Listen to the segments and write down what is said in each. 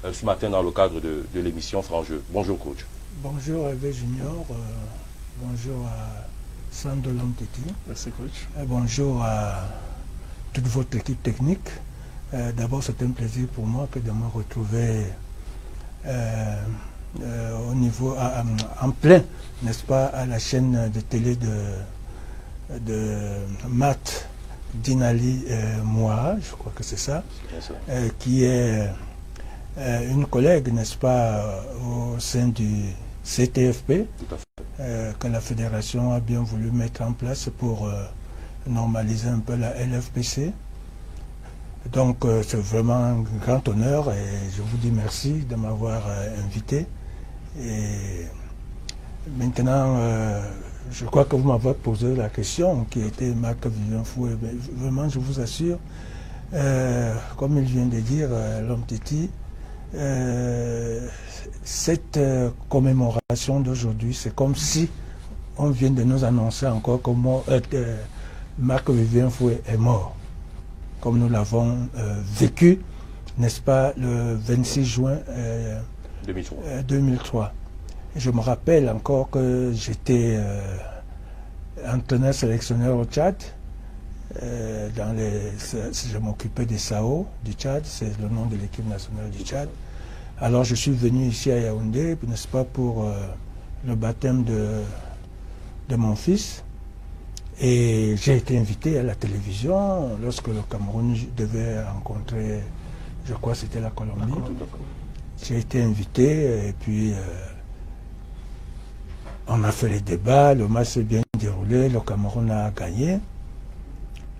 ce matin dans le cadre de l'émission Franc-Jeu. Bonjour coach. Bonjour Hervé Junior, bonjour à Sandro Lomtiti. Merci coach. Bonjour à toute votre équipe technique. D'abord, c'est un plaisir pour moi que de me retrouver au niveau, en plein, n'est-ce pas, à la chaîne de télé de Matt Dinali Moua, je crois que c'est ça, qui est une collègue, n'est-ce pas, au sein du CTFP, que la fédération a bien voulu mettre en place pour normaliser un peu la LFPC. Donc c'est vraiment un grand honneur et je vous dis merci de m'avoir invité. Et maintenant, je crois que vous m'avez posé la question qui était Marc-Vivien Foué. Vraiment, je vous assure, comme il vient de dire, Lomtiti, cette commémoration d'aujourd'hui, c'est comme si on vient de nous annoncer encore que Marc-Vivien Foué est mort, comme nous l'avons vécu, n'est-ce pas, le 26 juin 2003. Je me rappelle encore que j'étais entraîneur sélectionneur au Tchad. Je m'occupais des SAO du Tchad, c'est le nom de l'équipe nationale du Tchad. Alors je suis venu ici à Yaoundé, n'est-ce pas, pour le baptême de mon fils. Et j'ai été invité à la télévision lorsque le Cameroun devait rencontrer, je crois que c'était la Colombie. J'ai été invité et puis on a fait les débats, le match s'est bien déroulé, le Cameroun a gagné.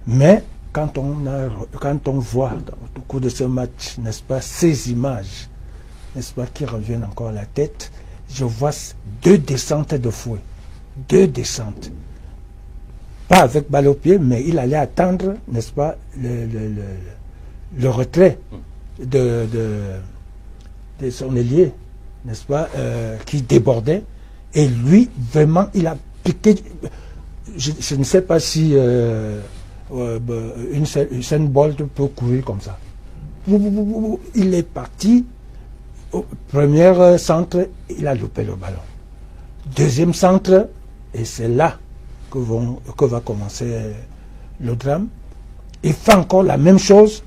Mais quand on voit au cours de ce match, n'est-ce pas, ces images, n'est-ce pas, qui reviennent encore à la tête, je vois 2 descentes de Foué. 2 descentes. Pas avec balle au pied, mais il allait attendre, n'est-ce pas, le retrait de son ailier, n'est-ce pas, qui débordait. Et lui, vraiment, il a piqué. Je ne sais pas si une Bolt peut courir comme ça. Il est parti. Au premier centre, il a loupé le ballon. Deuxième centre, et c'est là que va commencer le drame. Il fait encore la même chose.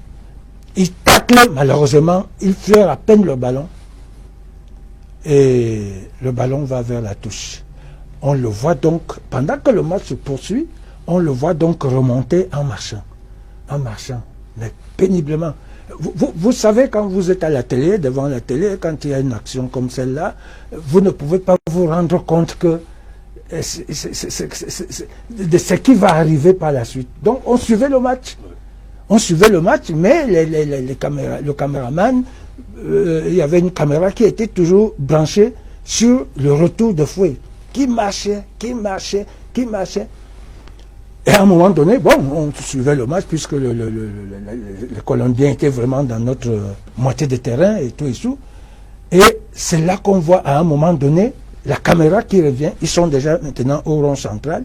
Il tacle, malheureusement, il fleure à peine le ballon. Et le ballon va vers la touche. On le voit donc, pendant que le match se poursuit, on le voit donc remonter en marchant, mais péniblement. Vous savez, quand vous êtes à la télé, devant la télé, quand il y a une action comme celle-là, vous ne pouvez pas vous rendre compte que de ce qui va arriver par la suite. Donc on suivait le match. Mais le caméraman, il y avait une caméra qui était toujours branchée sur le retour de Foué, qui marchait. Et à un moment donné, bon, on suivait le match puisque les Colombiens étaient vraiment dans notre moitié de terrain et tout. Et c'est là qu'on voit à un moment donné la caméra qui revient. Ils sont déjà maintenant au rond central.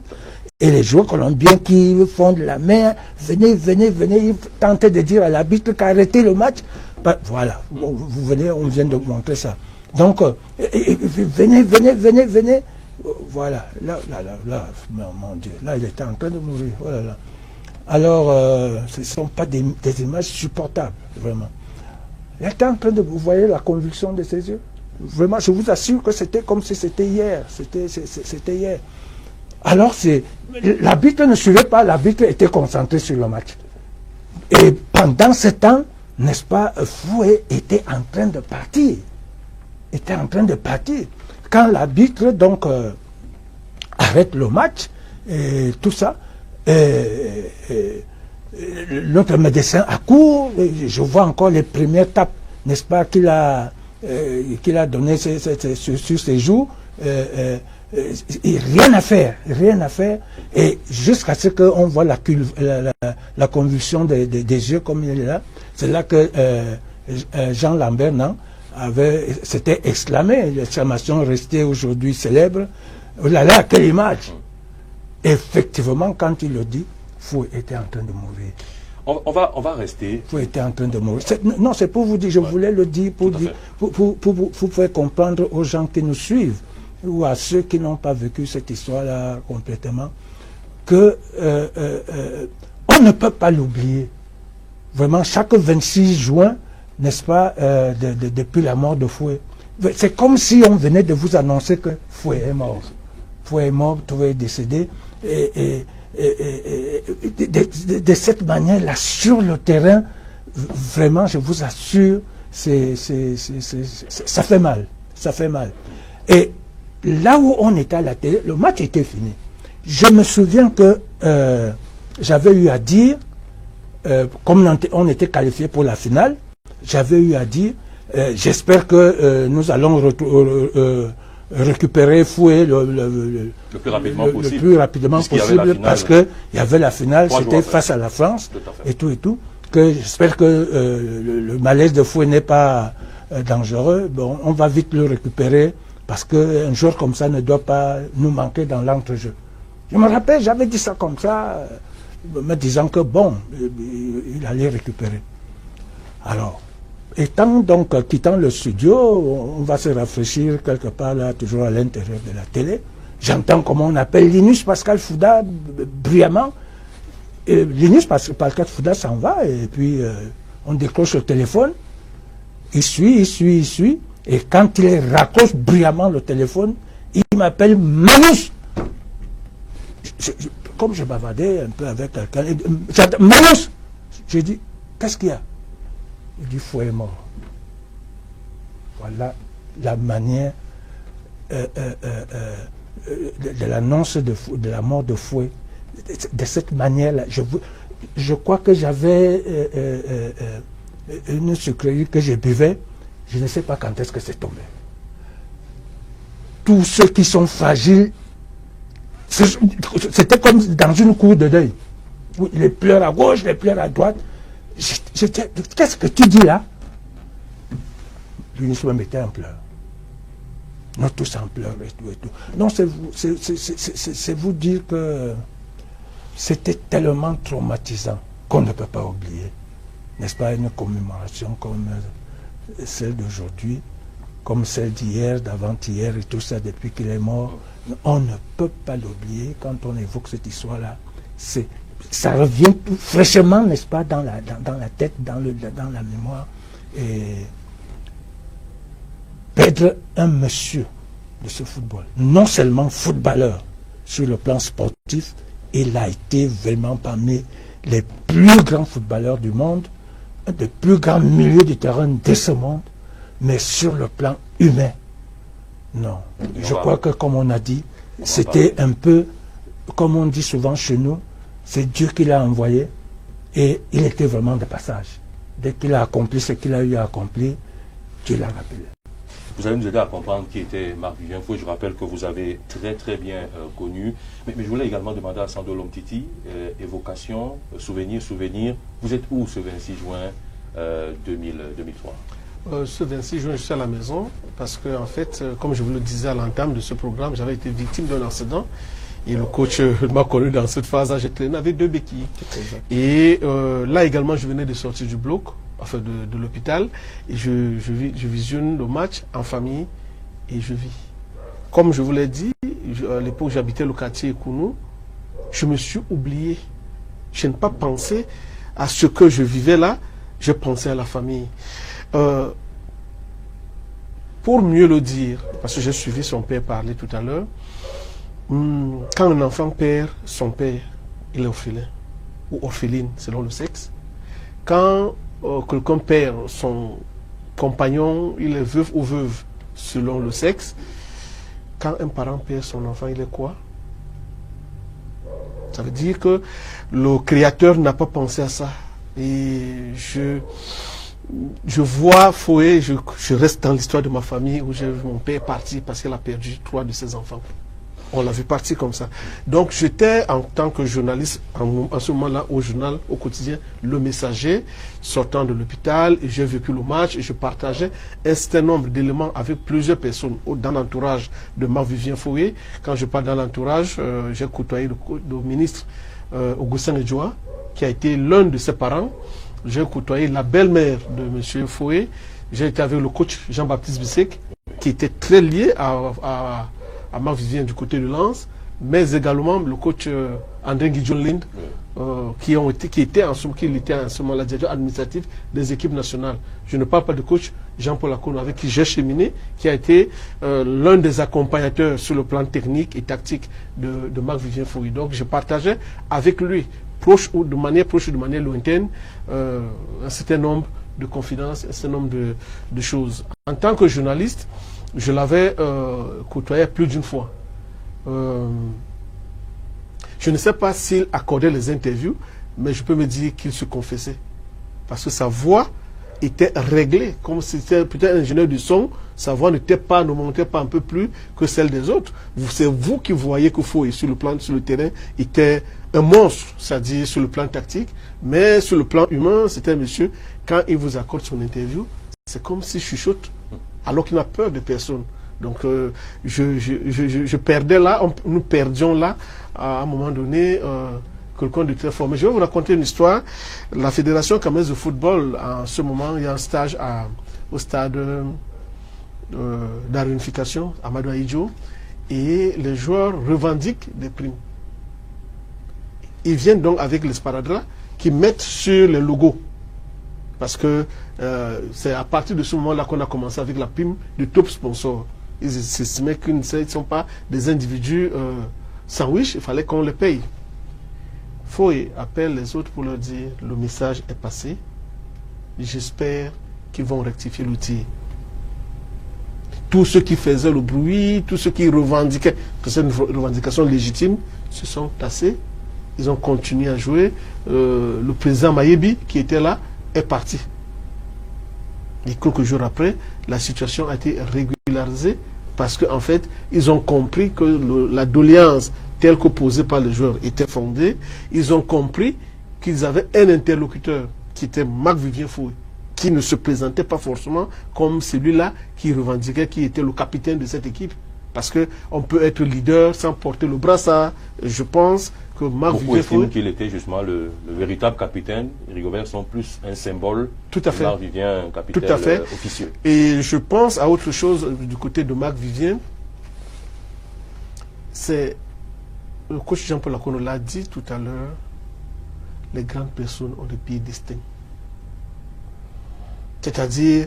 Et les joueurs colombiens qui font de la main, venez, ils tentaient de dire à l'arbitre qu'arrêtez le match. Ben, voilà, vous venez, on vient de montrer ça. Donc, venez. Voilà, là, mon Dieu, là, il était en train de mourir. Voilà. Alors, ce ne sont pas des images supportables, vraiment. Il était en train de, vous voyez la conviction de ses yeux. Vraiment, je vous assure que c'était comme si c'était hier. C'était hier. Alors, l'arbitre ne suivait pas, l'arbitre était concentré sur le match. Et pendant ce temps, n'est-ce pas, Foué était en train de partir. Quand l'arbitre, donc, arrête le match, et tout ça, notre médecin accourt, je vois encore les premières tapes, n'est-ce pas, qu'il a donné sur ses joues, rien à faire, et jusqu'à ce qu'on voit la convulsion des yeux comme il est là. C'est là que Jean Lambert s'était exclamé, l'exclamation restée aujourd'hui célèbre. Oh là là, quelle image! Effectivement, quand il le dit, Foué était en train de mourir. On va rester. Vous étiez en train de mourir. Non, c'est pour vous dire, je voulais le dire pour faire comprendre aux gens qui nous suivent ou à ceux qui n'ont pas vécu cette histoire-là complètement que on ne peut pas l'oublier. Vraiment, chaque 26 juin, n'est-ce pas, depuis la mort de Foué, c'est comme si on venait de vous annoncer que Foué est mort. Foué est mort, Foué est décédé. Et de cette manière-là, sur le terrain, vraiment, je vous assure, ça fait mal. Ça fait mal. Et là où on était à la télé, le match était fini. Je me souviens que j'avais eu à dire, comme on était qualifié pour la finale, j'avais eu à dire, j'espère que nous allons récupérer Foué le plus rapidement possible parce qu'il y avait la finale, c'était face à la France et tout, que j'espère que le malaise de Foué n'est pas dangereux. Bon, on va vite le récupérer parce qu'un joueur comme ça ne doit pas nous manquer dans l'entrejeu. Je me rappelle, j'avais dit ça comme ça, me disant que bon, il allait récupérer. Alors, quittant le studio, on va se rafraîchir quelque part là, toujours à l'intérieur de la télé. J'entends comment on appelle Linus Pascal Fouda bruyamment. Linus Pascal Fouda s'en va et puis on décroche le téléphone. Il suit. Et quand il raccroche bruyamment le téléphone, il m'appelle Manus. Comme je bavardais un peu avec quelqu'un, Manus. J'ai dit, qu'est-ce qu'il y a? Il dit, Foué est mort. Voilà la manière de l'annonce de la mort de Foué. De cette manière-là, je crois que j'avais une sucrerie que je buvais. Je ne sais pas quand est-ce que c'est tombé. Tous ceux qui sont fragiles, c'était comme dans une cour de deuil. Les pleurs à gauche, les pleurs à droite. Qu'est-ce que tu dis là? L'UNIS me mettait en pleurs. Nous tous en pleurs et tout. Non, c'est vous dire que c'était tellement traumatisant qu'on ne peut pas oublier. N'est-ce pas, une commémoration comme celle d'aujourd'hui, comme celle d'hier, d'avant-hier et tout ça depuis qu'il est mort. On ne peut pas l'oublier quand on évoque cette histoire-là. Ça revient tout fraîchement, n'est-ce pas, dans la tête, dans la mémoire. Et perdre un monsieur de ce football, non seulement footballeur, sur le plan sportif, il a été vraiment parmi les plus grands footballeurs du monde, un des plus grands milieux du terrain de ce monde, mais sur le plan humain, non. Je crois que, comme on a dit, c'était un peu, comme on dit souvent chez nous, c'est Dieu qui l'a envoyé et il était vraiment de passage. Dès qu'il a accompli ce qu'il a eu à accomplir, Dieu l'a rappelé. Vous allez nous aider à comprendre qui était Marc-Vivien Foué. Je rappelle que vous avez très bien connu. Mais je voulais également demander à Sando Lomtiti, évocation, souvenir. Vous êtes où ce 26 juin 2003 ? Ce 26 juin, je suis à la maison parce que, en fait, comme je vous le disais à l'entame de ce programme, j'avais été victime d'un accident. Et le coach m'a connu dans cette phase-là. J'étais avec 2 béquilles. Et là également, je venais de sortir du bloc, enfin de l'hôpital. Et je visionne le match en famille et je vis. Comme je vous l'ai dit, à l'époque, j'habitais le quartier Kounou. Je me suis oublié. Je n'ai pas pensé à ce que je vivais là. Je pensais à la famille. Pour mieux le dire, parce que j'ai suivi son père parler tout à l'heure, quand un enfant perd son père, il est orphelin ou orpheline selon le sexe. Quand quelqu'un perd son compagnon, il est veuf ou veuve selon le sexe. Quand un parent perd son enfant, il est quoi? Ça veut dire que le Créateur n'a pas pensé à ça. Et je vois Foué, je reste dans l'histoire de ma famille où j'ai vu mon père partir parce qu'il a perdu 3 de ses enfants. On l'a vu partir comme ça. Donc j'étais en tant que journaliste en ce moment-là au journal, au quotidien, Le Messager, sortant de l'hôpital, et j'ai vécu le match et je partageais un certain nombre d'éléments avec plusieurs personnes dans l'entourage de Marc-Vivien Foué. Quand je parle dans l'entourage, j'ai côtoyé le ministre Augustin Edjoa, qui a été l'un de ses parents. J'ai côtoyé la belle-mère de M. Foué. J'ai été avec le coach Jean-Baptiste Bissek, qui était très lié à Marc-Vivien du côté de Lens, mais également le coach André Guidjon-Lind, qui était en ce moment-là directeur administratif des équipes nationales. Je ne parle pas de coach Jean-Paul Akono, avec qui j'ai cheminé, qui a été l'un des accompagnateurs sur le plan technique et tactique de Marc-Vivien Foué. Donc je partageais avec lui, proche ou de manière lointaine, un certain nombre de confidences, un certain nombre de choses. En tant que journaliste, je l'avais côtoyé plus d'une fois. Je ne sais pas s'il accordait les interviews, mais je peux me dire qu'il se confessait. Parce que sa voix était réglée. Comme si c'était peut-être un ingénieur du son, sa voix ne montait pas un peu plus que celle des autres. C'est vous qui voyez que Foué, sur le terrain, était un monstre, c'est-à-dire sur le plan tactique, mais sur le plan humain, c'était un monsieur, quand il vous accorde son interview, c'est comme s'il chuchote, alors qu'il n'a peur de personne. Donc, je perdais là, nous perdions là, à un moment donné, quelqu'un de très fort. Mais je vais vous raconter une histoire. La Fédération camerounaise de football, en ce moment, il y a un stage au stade de réunification, à Amadou Ahidjo, et les joueurs revendiquent des primes. Ils viennent donc avec les sparadraps qui mettent sur les logos. Parce que c'est à partir de ce moment-là qu'on a commencé avec la prime du top sponsor. Ils estimaient qu'ils ne sont pas des individus sandwich, il fallait qu'on les paye. Foué appelle les autres pour leur dire le message est passé. J'espère qu'ils vont rectifier l'outil. Tous ceux qui faisaient le bruit, tous ceux qui revendiquaient que c'est une revendication légitime, se sont tassés. Ils ont continué à jouer. Le président Mayebi, qui était là, est parti. Et quelques jours après, la situation a été régularisée parce qu'en fait, ils ont compris que la doléance telle que posée par les joueurs était fondée. Ils ont compris qu'ils avaient un interlocuteur qui était Marc-Vivien Foué, qui ne se présentait pas forcément comme celui-là qui revendiquait, qui était le capitaine de cette équipe. Parce qu'on peut être leader sans porter le brassard. Je pense que Marc-Vivien Foué... qu'il était justement le véritable capitaine. Rigobert sont plus un symbole. Tout à fait. Marc-Vivien, capitaine tout à fait. Officieux. Et je pense à autre chose du côté de Marc-Vivien. C'est... Le coach Jean-Paul Akono l'a dit tout à l'heure. Les grandes personnes ont des pieds destins. C'est-à-dire,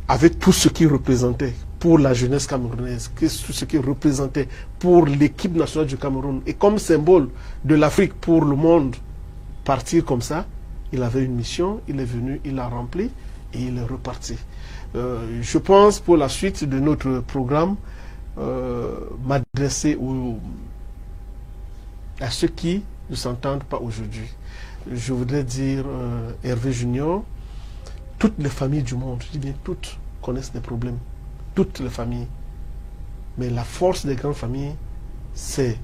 avec tout ce qu'il représentait pour la jeunesse camerounaise, tout ce qu'il représentait pour l'équipe nationale du Cameroun, et comme symbole de l'Afrique pour le monde, partir comme ça, il avait une mission, il est venu, il l'a rempli, et il est reparti. Je pense, pour la suite de notre programme, m'adresser à ceux qui ne s'entendent pas aujourd'hui. Je voudrais dire, Hervé Junior, toutes les familles du monde, je dis bien toutes, connaissent des problèmes. Toutes les familles. Mais la force des grandes familles, c'est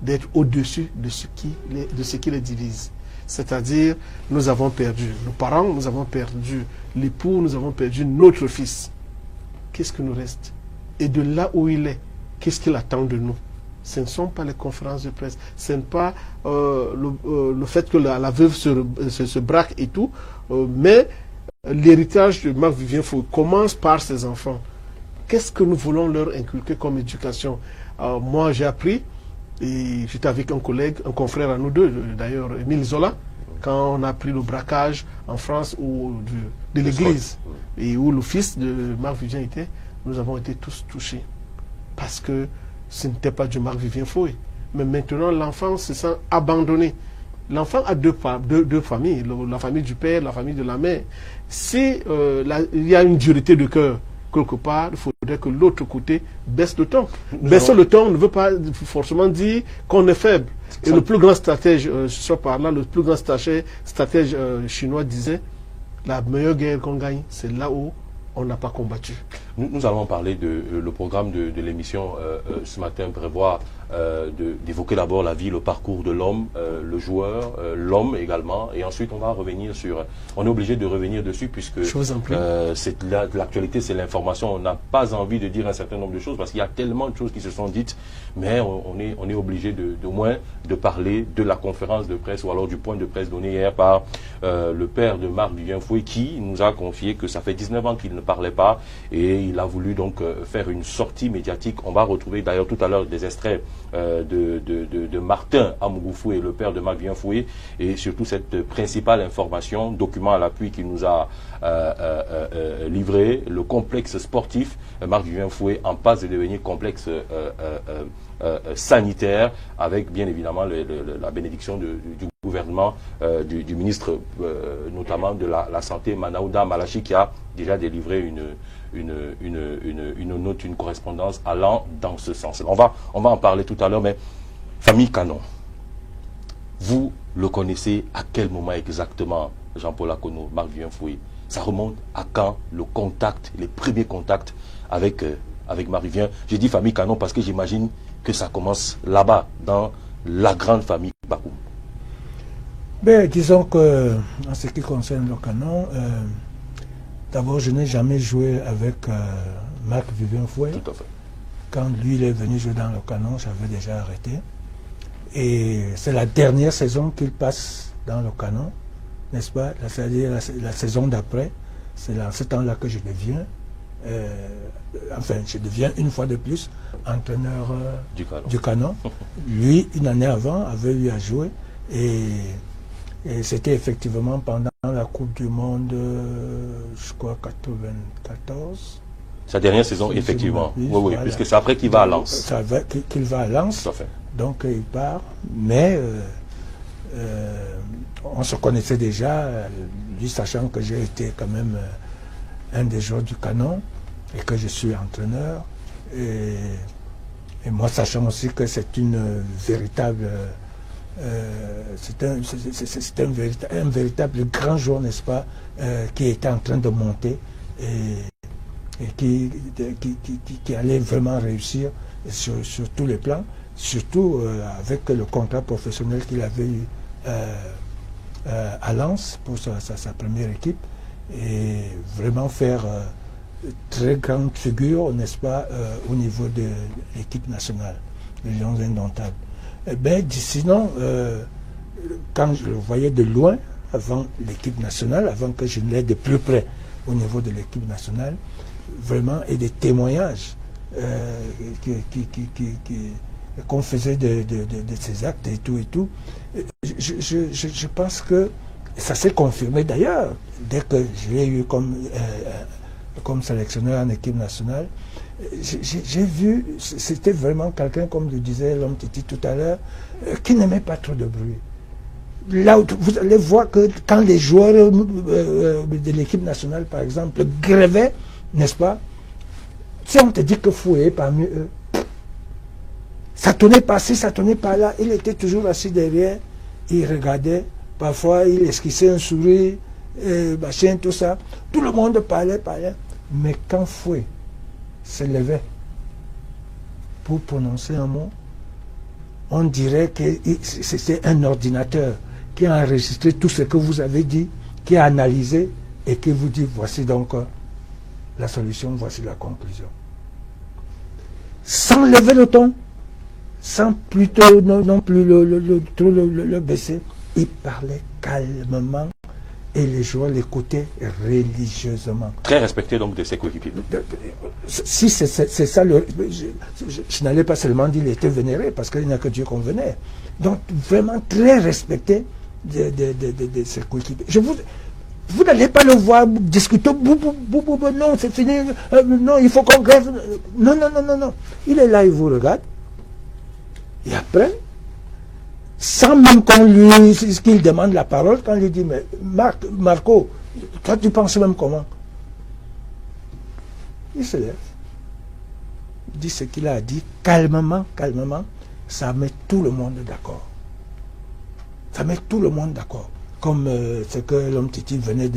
d'être au-dessus de ce qui les divise. C'est-à-dire, nous avons perdu nos parents, nous avons perdu l'époux, nous avons perdu notre fils. Qu'est-ce qui nous reste? Et de là où il est, qu'est-ce qu'il attend de nous? Ce ne sont pas les conférences de presse, ce n'est pas le fait que la veuve se braque et tout, mais l'héritage de Marc-Vivien Foué commence par ses enfants. Qu'est-ce que nous voulons leur inculquer comme éducation? Moi, j'ai appris, et j'étais avec un collègue, un confrère à nous deux, d'ailleurs, Émile Zola, quand on a appris le braquage en France de l'église, et où le fils de Marc-Vivien était, nous avons été tous touchés. Parce que ce n'était pas du Marc-Vivien Foué. Mais maintenant, l'enfant se sent abandonné. L'enfant a deux familles, la famille du père, la famille de la mère. Si il y a une dureté de cœur, quelque part, il faudrait que l'autre côté baisse le ton. Baisser le ton ne veut pas forcément dire qu'on est faible. Et le plus grand stratège, je suis par là, le plus grand stratège chinois disait, la meilleure guerre qu'on gagne, c'est là où on n'a pas combattu. Nous allons parler de le programme de l'émission ce matin prévoit d'évoquer d'abord la vie, le parcours de l'homme, le joueur, l'homme également, et ensuite on va revenir sur, on est obligé de revenir dessus puisque c'est l'actualité, c'est l'information, on n'a pas envie de dire un certain nombre de choses parce qu'il y a tellement de choses qui se sont dites, mais on est obligé de moins de parler de la conférence de presse ou alors du point de presse donné hier par le père de Marc Vivien Foué qui nous a confié que ça fait 19 ans qu'il ne parlait pas et il a voulu donc faire une sortie médiatique. On va retrouver d'ailleurs tout à l'heure des extraits de Martin Amougou et le père de Marc Vivien Foué et surtout cette principale information, document à l'appui qu'il nous a livré, le complexe sportif Marc Vivien Foué en passe de devenir complexe sanitaire avec bien évidemment la bénédiction du gouvernement, du ministre notamment de la Santé Manaouda Malachi qui a déjà délivré une note, une correspondance allant dans ce sens. On va en parler tout à l'heure, mais famille Canon, vous le connaissez à quel moment exactement, Jean-Paul Akono, Marc Vivien Foué? Ça remonte à quand le contact, les premiers contacts avec Marc Vivien? J'ai dit famille Canon parce que j'imagine que ça commence là-bas, dans la grande famille Bakoum. Ben, disons que, en ce qui concerne le Canon, d'abord, je n'ai jamais joué avec Marc Vivien Foué. Tout à fait. Quand lui il est venu jouer dans le Canon, j'avais déjà arrêté. Et c'est la dernière saison qu'il passe dans le Canon, n'est-ce pas? C'est-à-dire la saison d'après, c'est à ce temps-là que je deviens, je deviens une fois de plus entraîneur du Canon. Lui, une année avant, avait eu à jouer. Et c'était effectivement pendant la Coupe du Monde, je crois, 94. Sa dernière saison, effectivement. Oui, voilà. Puisque c'est après qu'il va à Lens. Qu'il va à Lens. Tout à fait. Donc il part. Mais on se connaissait déjà, lui sachant que j'ai été quand même un des joueurs du Canon et que je suis entraîneur. Et moi sachant aussi que c'est une véritable... c'est un véritable grand joueur, n'est-ce pas, qui était en train de monter et qui allait vraiment réussir sur tous les plans, surtout avec le contrat professionnel qu'il avait eu à Lens pour sa première équipe et vraiment faire très grande figure, n'est-ce pas, au niveau de l'équipe nationale, les Lions indomptables. Sinon, quand je le voyais de loin, avant l'équipe nationale, avant que je ne l'aie de plus près au niveau de l'équipe nationale, vraiment, et des témoignages qu'on faisait de ces actes et tout, je pense que ça s'est confirmé d'ailleurs, dès que je l'ai eu comme sélectionneur en équipe nationale. J'ai vu, c'était vraiment quelqu'un, comme le disait l'homme Titi tout à l'heure, qui n'aimait pas trop de bruit. Là où vous allez voir que quand les joueurs de l'équipe nationale, par exemple, grévaient, n'est-ce pas, si on te dit que Foué parmi eux, ça tournait par ci, ça tournait par là, il était toujours assis derrière, il regardait, parfois il esquissait un sourire, machin, tout ça. Tout le monde parlait. Mais quand Foué se levait pour prononcer un mot, on dirait que c'était un ordinateur qui a enregistré tout ce que vous avez dit, qui a analysé et qui vous dit voici donc la solution, voici la conclusion. Sans lever le ton, sans plutôt non plus le baisser, il parlait calmement et les joueurs l'écoutaient religieusement. Très respecté donc de ses coéquipiers. Si c'est ça, je n'allais pas seulement dire qu'il était vénéré, parce qu'il n'y a que Dieu qu'on venait. Donc vraiment très respecté de ses coéquipiers. Vous n'allez pas le voir discuter, non, c'est fini, non, il faut qu'on grève. Non. Il est là, il vous regarde. Et après, sans même qu'il demande la parole, quand il lui dit, mais Marco, toi tu penses même comment? Il se lève, dit ce qu'il a dit, calmement, ça met tout le monde d'accord. Ça met tout le monde d'accord. Comme ce que l'homme Titi venait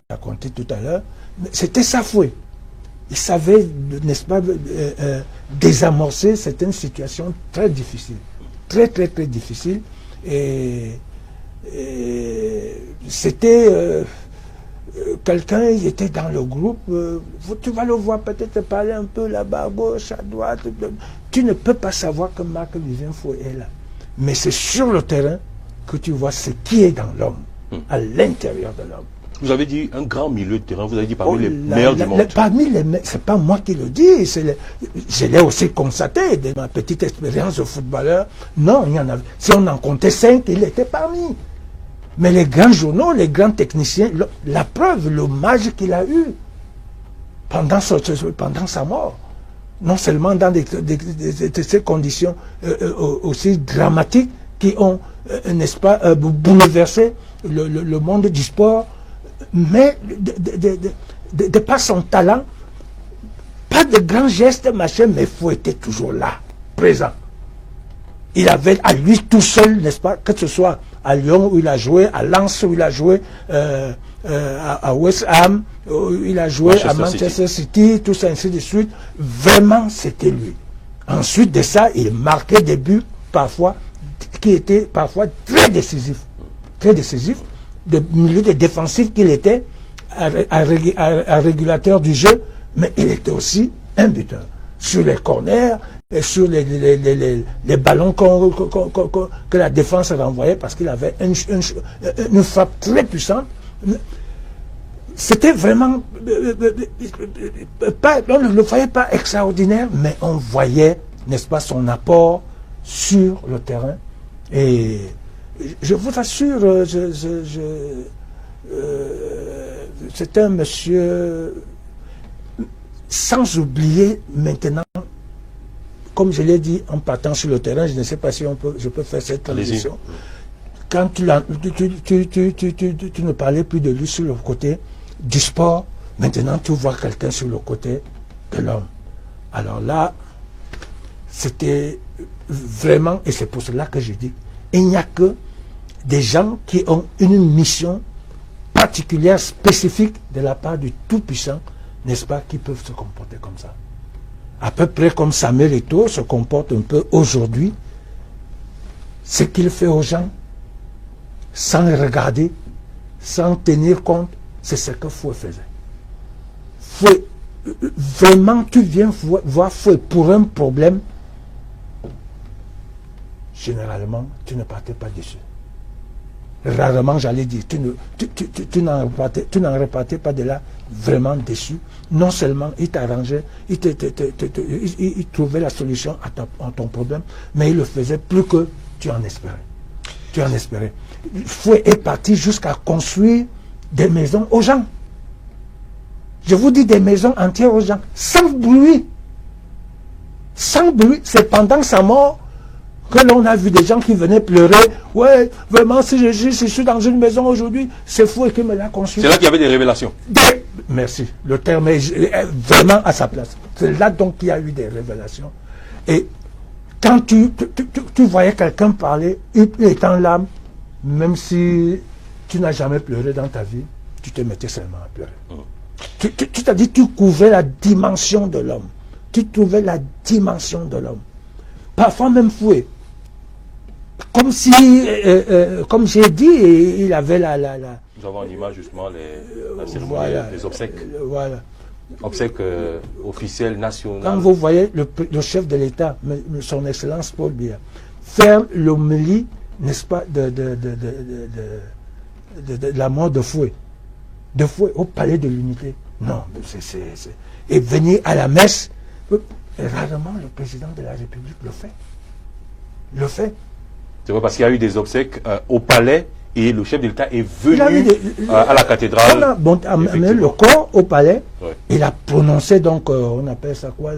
raconter tout à l'heure. C'était sa fouet. Il savait, n'est-ce pas, désamorcer certaines situations très difficiles. Très, très, très difficiles. Et c'était quelqu'un, il était dans le groupe. Tu vas le voir peut-être parler un peu là-bas, à gauche, à droite. Tu ne peux pas savoir que Marc-Vivien Foé est là. Mais c'est sur le terrain que tu vois ce qui est dans l'homme, à l'intérieur de l'homme. Vous avez dit un grand milieu de terrain, vous avez dit parmi les meilleurs du monde. Parmi les meilleurs, c'est pas moi qui le dis, je l'ai aussi constaté de ma petite expérience de footballeur. Non, il y en avait. Si on en comptait 5, il était parmi. Mais les grands journaux, les grands techniciens, la preuve, l'hommage qu'il a eu pendant sa mort, non seulement dans ces conditions aussi dramatiques qui ont, n'est-ce pas, bouleversé le monde du sport, mais de par son talent, pas de grands gestes, machin, mais il faut être toujours là, présent. Il avait à lui tout seul, n'est-ce pas, que ce soit à Lyon où il a joué, à Lens où il a joué, à West Ham où il a joué, à Manchester City, tout ça, ainsi de suite. Vraiment, c'était lui. Ensuite de ça, il marquait des buts, parfois, qui étaient parfois très décisifs. Très décisifs. De milieu de défensif qu'il était, un régulateur du jeu, mais il était aussi un buteur. Sur les corners, et sur les ballons que la défense renvoyait, parce qu'il avait une frappe très puissante. C'était vraiment on ne le voyait pas extraordinaire, mais on voyait, n'est-ce pas, son apport sur le terrain. Et je vous assure, c'est un monsieur, sans oublier maintenant, comme je l'ai dit en partant sur le terrain, je ne sais pas si je peux faire cette transition. Quand tu ne parlais plus de lui sur le côté du sport, maintenant tu vois quelqu'un sur le côté de l'homme. Alors là, c'était vraiment, et c'est pour cela que je dis, il n'y a que des gens qui ont une mission particulière, spécifique de la part du Tout-Puissant, n'est-ce pas, qui peuvent se comporter comme ça. À peu près comme Samuel Eto'o se comporte un peu aujourd'hui, ce qu'il fait aux gens, sans regarder, sans tenir compte, c'est ce que Foé faisait. Foé, vraiment, tu viens voir Foé pour un problème, généralement, tu ne partais pas dessus. Rarement, j'allais dire, tu n'en repartais pas de là vraiment déçu. Non seulement il t'arrangeait, il trouvait la solution à ton problème, mais il le faisait plus que tu en espérais. Tu en espérais. Foé est parti jusqu'à construire des maisons aux gens. Je vous dis des maisons entières aux gens, sans bruit. Sans bruit. C'est pendant sa mort que l'on a vu des gens qui venaient pleurer. Ouais, vraiment, si je suis dans une maison aujourd'hui, c'est Foé qui me l'a construit. C'est là qu'il y avait des révélations. Merci. Le terme est vraiment à sa place. C'est là donc qu'il y a eu des révélations. Et quand tu voyais quelqu'un parler, étant là, même si tu n'as jamais pleuré dans ta vie, tu te mettais seulement à pleurer. Tu t'as dit, tu couvrais la dimension de l'homme. Tu trouvais la dimension de l'homme. Parfois même Foé. Comme si, comme j'ai dit, il avait Nous avons en image justement la cérémonie des obsèques. Voilà. Obsèques officielles nationales. Quand vous voyez le chef de l'État, son Excellence Paul Biya, faire l'homélie, n'est-ce pas, de la mort de Foé. De Foé au palais de l'Unité. Non, et venir à la messe, rarement le président de la République le fait. Le fait. C'est vrai, parce qu'il y a eu des obsèques au palais et le chef de l'État est venu à la cathédrale. On a amené le corps au palais. Ouais. Il a prononcé donc, on appelle ça quoi,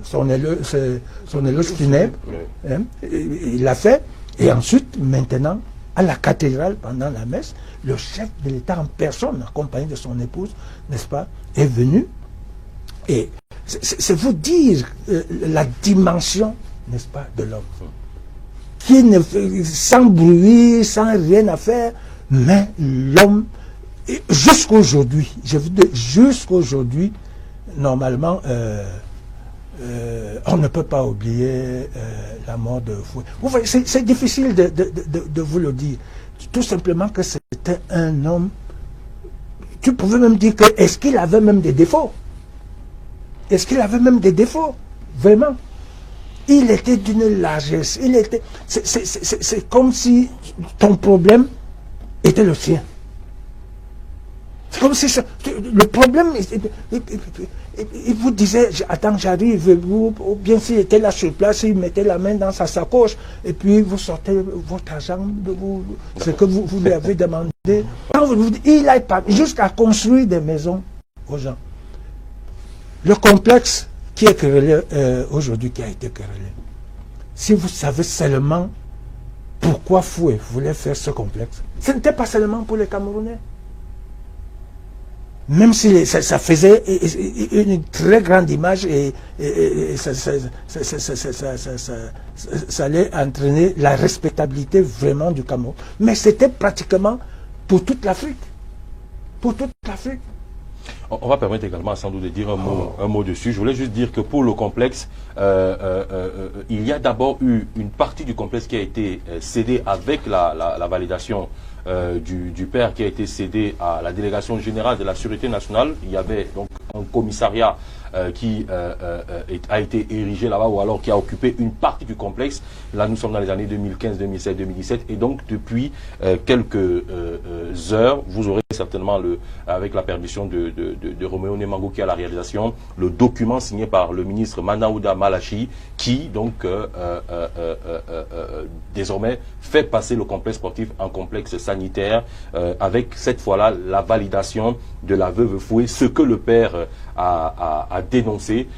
son éloge funèbre. Ouais. Hein, il l'a fait. Et ensuite, maintenant, à la cathédrale, pendant la messe, le chef de l'État en personne, accompagné de son épouse, n'est-ce pas, est venu. Et c'est vous dire la dimension, n'est-ce pas, de l'homme. Qui ne, sans bruit, sans rien à faire, mais l'homme jusqu'aujourd'hui, je veux dire, jusqu'aujourd'hui, normalement, on ne peut pas oublier la mort de Foué. Vous voyez, c'est difficile de vous le dire. Tout simplement que c'était un homme. Tu pouvais même dire que est-ce qu'il avait même des défauts? Est-ce qu'il avait même des défauts? Vraiment. Il était d'une largesse. C'est comme si ton problème était le sien. C'est comme si le problème, il vous disait, attends, j'arrive, ou bien s'il était là sur place, il mettait la main dans sa sacoche, et puis vous sortez votre argent, ce que vous lui avez demandé. Il a jusqu'à construire des maisons aux gens. Le complexe qui est querellé aujourd'hui, qui a été querellé, si vous savez seulement pourquoi Foué voulait faire ce complexe, ce n'était pas seulement pour les Camerounais. Même si ça faisait une très grande image et ça allait entraîner la respectabilité vraiment du Cameroun. Mais c'était pratiquement pour toute l'Afrique. Pour toute l'Afrique. On va permettre également à Sandou de dire un mot dessus. Je voulais juste dire que pour le complexe, il y a d'abord eu une partie du complexe qui a été cédée avec la validation du père, qui a été cédé à la délégation générale de la Sûreté nationale. Il y avait donc un commissariat qui a été érigé là-bas, ou alors qui a occupé une partie du complexe. Là, nous sommes dans les années 2015, 2016, 2017. Et donc, depuis quelques heures, vous aurez certainement, avec la permission de Roméo Nemango qui a la réalisation, le document signé par le ministre Manaouda Malachi, qui donc désormais fait passer le complexe sportif en complexe sanitaire, avec cette fois-là la validation de la veuve Foué, ce que le père a dénoncé,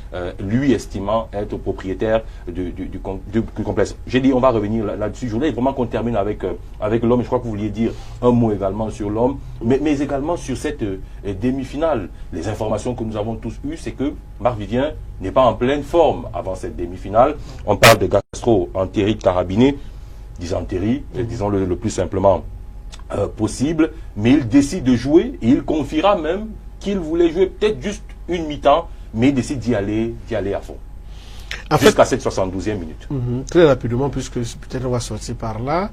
lui estimant être propriétaire du complexe. J'ai dit, on va revenir là-dessus. Je voulais vraiment qu'on termine avec l'homme. Je crois que vous vouliez dire un mot également sur l'homme, mais également sur cette demi-finale. Les informations que nous avons tous eues, c'est que Marc Vivien n'est pas en pleine forme avant cette demi-finale. On parle de gastro-entérite carabinée, disons-le le plus simplement possible, mais il décide de jouer et il confiera même qu'il voulait jouer peut-être juste une mi-temps, mais il décide d'y aller à fond. Jusqu'à cette 72e minute. Très rapidement, puisque peut-être on va sortir par là,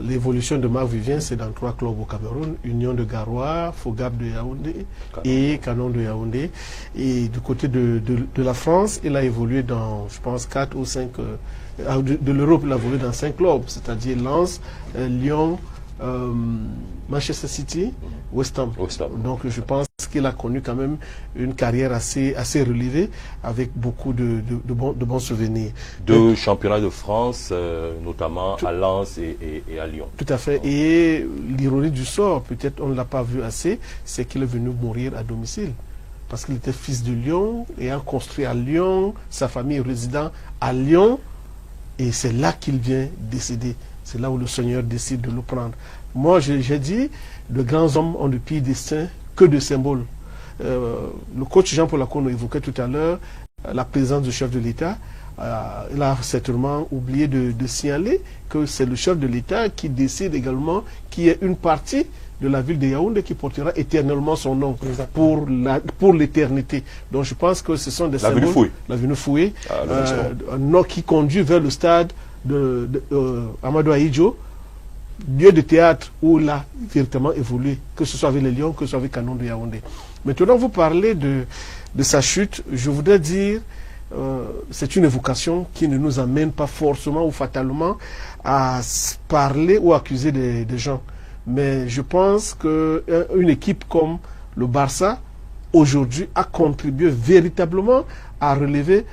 l'évolution de Marc Vivien, c'est dans 3 clubs au Cameroun: Union de Garoua, Fogab de Yaoundé et Canon de Yaoundé. Et du côté de la France, il a évolué dans, je pense, 4 ou 5... de l'Europe, il a évolué dans 5 clubs, c'est-à-dire Lens, Lyon, Manchester City, West Ham. Donc je pense qu'il a connu quand même une carrière assez relevée, avec beaucoup de bons souvenirs. 2 championnats de France, notamment à Lens et à Lyon. Tout à fait. Et l'ironie du sort, peut-être on ne l'a pas vu assez, c'est qu'il est venu mourir à domicile. Parce qu'il était fils de Lyon, ayant construit à Lyon, sa famille résidant à Lyon, et c'est là qu'il vient décéder. C'est là où le Seigneur décide de le prendre. Moi, j'ai dit, de grands hommes ont de pires destins que de symboles. Le coach Jean-Paul Akono évoquait tout à l'heure la présence du chef de l'État. Il a certainement oublié de signaler que c'est le chef de l'État qui décide également qu'il y ait une partie de la ville de Yaoundé qui portera éternellement son nom pour l'éternité. Donc je pense que ce sont des symboles. L'avenue Foué. Un nom qui conduit vers le stade de Amadou Ahidjo, lieu de théâtre où il a véritablement évolué, que ce soit avec les Lions, que ce soit avec Canon de Yaoundé. Maintenant, vous parlez de sa chute. Je voudrais dire, c'est une évocation qui ne nous amène pas forcément ou fatalement à parler ou accuser des gens. Mais je pense qu'une équipe comme le Barça, aujourd'hui, a contribué véritablement à relever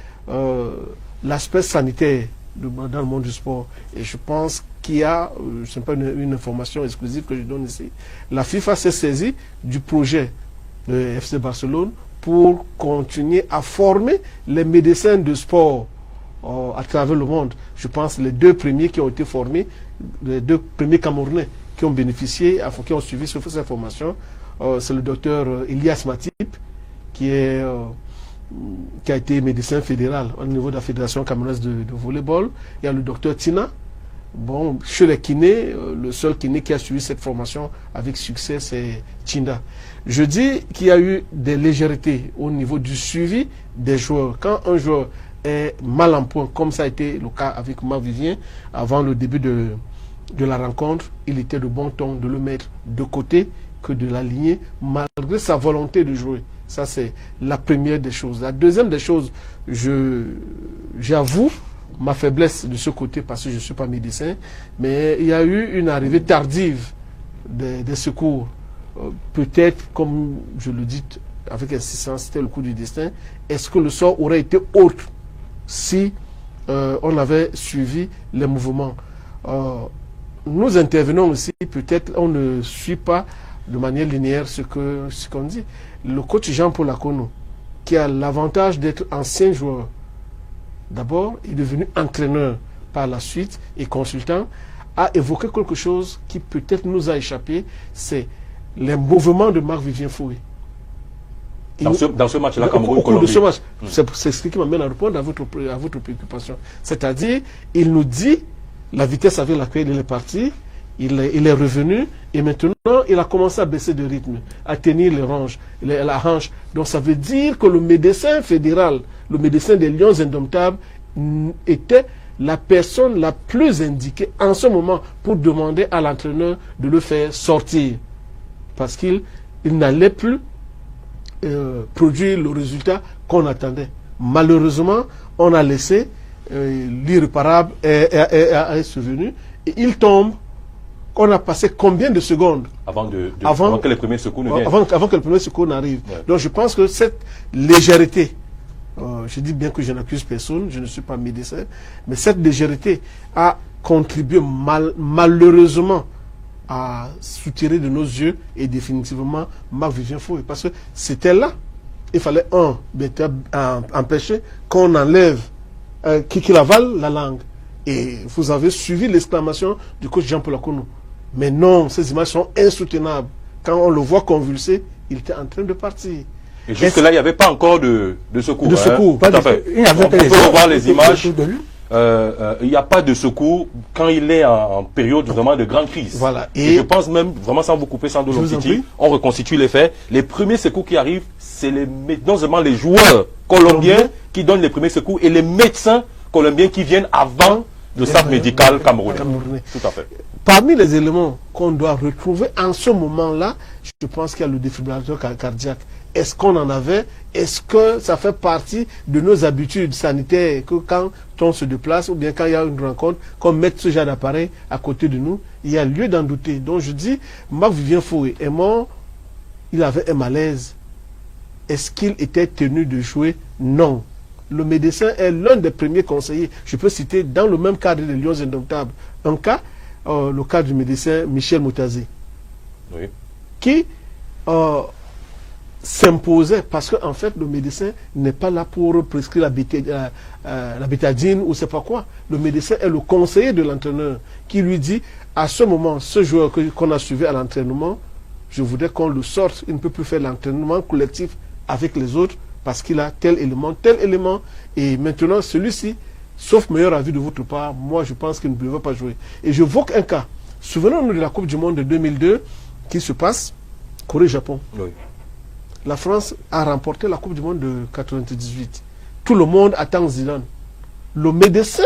l'aspect sanitaire dans le monde du sport. Et je pense qu'il y a, ce n'est pas une information exclusive que je donne ici, la FIFA s'est saisie du projet de FC Barcelone pour continuer à former les médecins de sport à travers le monde. Je pense les 2 premiers qui ont été formés, les 2 premiers Camerounais qui ont bénéficié, qui ont suivi cette formation, c'est le docteur Elias Matip, qui a été médecin fédéral au niveau de la Fédération camerounaise de volleyball. Il y a le docteur Tina, Bon, chez les kinés, le seul kiné qui a suivi cette formation avec succès, c'est Chinda. Je dis qu'il y a eu des légèretés au niveau du suivi des joueurs. Quand un joueur est mal en point, comme ça a été le cas avec Marc Vivien, avant le début de la rencontre, il était de bon ton de le mettre de côté que de l'aligner, malgré sa volonté de jouer. Ça, c'est la première des choses. La deuxième des choses, j'avoue ma faiblesse de ce côté parce que je ne suis pas médecin, mais il y a eu une arrivée tardive des secours. Peut-être, comme je le dis avec insistance, c'était le coup du destin. Est-ce que le sort aurait été autre si on avait suivi les mouvements? Nous intervenons aussi, peut-être on ne suit pas de manière linéaire ce qu'on dit. Le coach Jean-Paul Akono, qui a l'avantage d'être ancien joueur, d'abord, il est devenu entraîneur par la suite et consultant, a évoqué quelque chose qui peut-être nous a échappé, c'est les mouvements de Marc-Vivien Foé. Dans ce match-là, au cours de ce match, c'est ce qui m'amène à répondre à votre préoccupation. C'est-à-dire, il nous dit la vitesse avec laquelle il est parti, il est revenu et maintenant il a commencé à baisser de rythme, à tenir la hanche. Donc ça veut dire que le médecin fédéral, le médecin des Lions Indomptables, était la personne la plus indiquée en ce moment pour demander à l'entraîneur de le faire sortir. Parce qu'il n'allait plus produire le résultat qu'on attendait. Malheureusement, on a laissé l'irréparable est survenu et il tombe. On a passé combien de secondes avant que les premiers secours ne viennent. Avant que les premiers secours n'arrivent. Ouais. Donc je pense que cette légèreté, je dis bien que je n'accuse personne, je ne suis pas médecin, mais cette légèreté a contribué malheureusement à soutirer de nos yeux et définitivement Marc-Vivien Foé. Parce que c'était là, il fallait empêcher qu'on enlève, qu'il avale la langue. Et vous avez suivi l'exclamation du coach Jean-Paul Akono. Mais non, ces images sont insoutenables. Quand on le voit convulser, il était en train de partir. Et jusque-là, il n'y avait pas encore de secours. De secours. Tout à fait. On peut revoir les images. Il n'y a pas de secours quand il est en période vraiment de grande crise. Voilà. Et je pense même, vraiment sans vous couper, sans de l'objectif, on reconstitue les faits. Les premiers secours qui arrivent, c'est non seulement les joueurs colombiens qui donnent les premiers secours et les médecins colombiens qui viennent avant le staff médical camerounais. Tout à fait. Parmi les éléments qu'on doit retrouver en ce moment-là, je pense qu'il y a le défibrillateur cardiaque. Est-ce qu'on en avait? Est-ce que ça fait partie de nos habitudes sanitaires que quand on se déplace ou bien quand il y a une rencontre, qu'on mette ce genre d'appareil à côté de nous? Il y a lieu d'en douter. Donc je dis, Marc-Vivien Foé est mort, il avait un malaise. Est-ce qu'il était tenu de jouer? Non. Le médecin est l'un des premiers conseillers. Je peux citer dans le même cadre des Lions Indomptables un cas, le cas du médecin Michel Moutazé, oui, qui s'imposait parce qu'en fait le médecin n'est pas là pour prescrire la bétadine ou c'est pas quoi. Le médecin est le conseiller de l'entraîneur qui lui dit à ce moment, ce joueur qu'on a suivi à l'entraînement, je voudrais qu'on le sorte, il ne peut plus faire l'entraînement collectif avec les autres parce qu'il a tel élément, et maintenant celui-ci, sauf meilleur avis de votre part, moi je pense qu'il ne devrait pas jouer. Et j'évoque un cas. Souvenons-nous de la Coupe du Monde de 2002 qui se passe Corée-Japon. Oui. La France a remporté la Coupe du Monde de 98. Tout le monde attend Zidane. Le médecin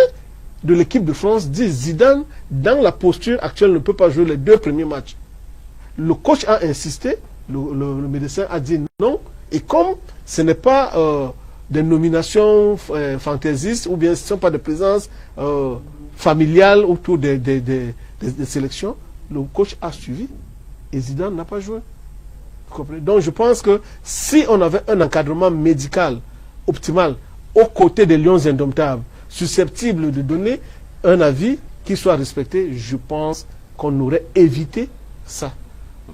de l'équipe de France dit Zidane, dans la posture actuelle, ne peut pas jouer les 2 premiers matchs. Le coach a insisté, le médecin a dit non, et comme ce n'est pas des nominations fantaisistes ou bien ce ne sont pas des présences familiales autour des sélections, le coach a suivi et Zidane n'a pas joué. Donc je pense que si on avait un encadrement médical optimal aux côtés des Lions Indomptables, susceptible de donner un avis qui soit respecté, je pense qu'on aurait évité ça.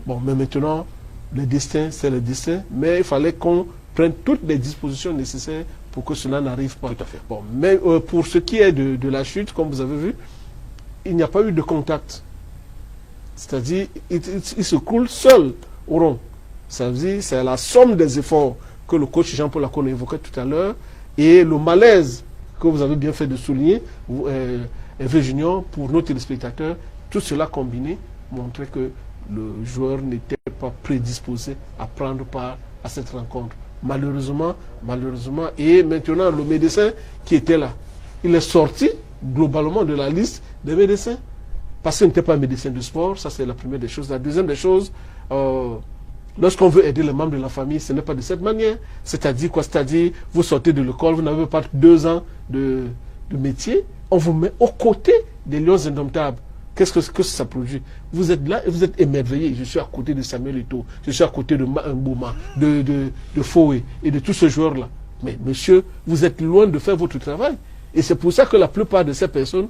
Bon, mais maintenant, le destin, c'est le destin, mais il fallait qu'on prenne toutes les dispositions nécessaires pour que cela n'arrive pas. Tout à fait. Bon, mais pour ce qui est de la chute, comme vous avez vu, il n'y a pas eu de contact. C'est-à-dire, il se coule seul au rond. Ça veut dire, c'est la somme des efforts que le coach Jean-Paul Akono évoquait tout à l'heure et le malaise que vous avez bien fait de souligner Hervé Junior, pour nos téléspectateurs, tout cela combiné montrait que le joueur n'était pas prédisposé à prendre part à cette rencontre. Malheureusement, et maintenant le médecin qui était là, il est sorti globalement de la liste des médecins. Parce qu'il n'était pas médecin de sport, ça c'est la première des choses. La deuxième des choses, lorsqu'on veut aider les membres de la famille, ce n'est pas de cette manière. C'est-à-dire quoi? C'est-à-dire, vous sortez de l'école, vous n'avez pas 2 ans de métier, on vous met aux côtés des lions indomptables. Qu'est-ce que ça produit? Vous êtes là et vous êtes émerveillé. Je suis à côté de Samuel Eto'o, je suis à côté de Mbouma, de Foué et de tous ces joueurs-là. Mais monsieur, vous êtes loin de faire votre travail. Et c'est pour ça que la plupart de ces personnes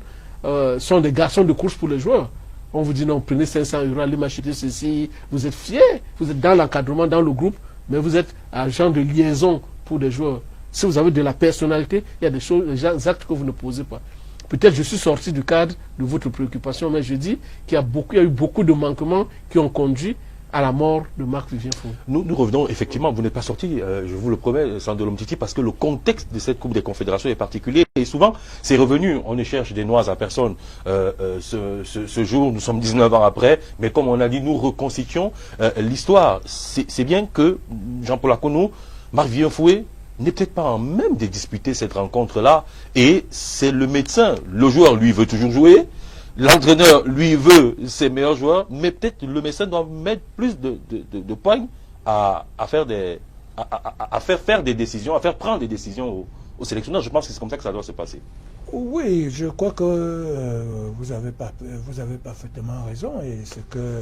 sont des garçons de course pour les joueurs. On vous dit non, prenez 500 €, allez m'acheter ceci. Vous êtes fiers, vous êtes dans l'encadrement, dans le groupe, mais vous êtes agent de liaison pour des joueurs. Si vous avez de la personnalité, il y a des actes que vous ne posez pas. Peut-être je suis sorti du cadre de votre préoccupation, mais je dis qu'il y a eu beaucoup de manquements qui ont conduit à la mort de Marc-Vivien Foé. Nous revenons, effectivement, vous n'êtes pas sorti, je vous le promets, Sandro Lomtiti, parce que le contexte de cette Coupe des Confédérations est particulier. Et souvent, c'est revenu, on ne cherche des noises à personne. Ce jour, nous sommes 19 ans après, mais comme on a dit, nous reconstituons l'histoire. C'est bien que Jean-Paul Akonou, Marc-Vivien Foé, n'est peut-être pas en même de disputer cette rencontre-là. Et c'est le médecin. Le joueur, lui, veut toujours jouer. L'entraîneur, lui, veut ses meilleurs joueurs. Mais peut-être le médecin doit mettre plus de poigne à faire des décisions, à faire prendre des décisions aux sélectionneurs. Je pense que c'est comme ça que ça doit se passer. Oui, je crois que vous avez parfaitement raison. Et ce que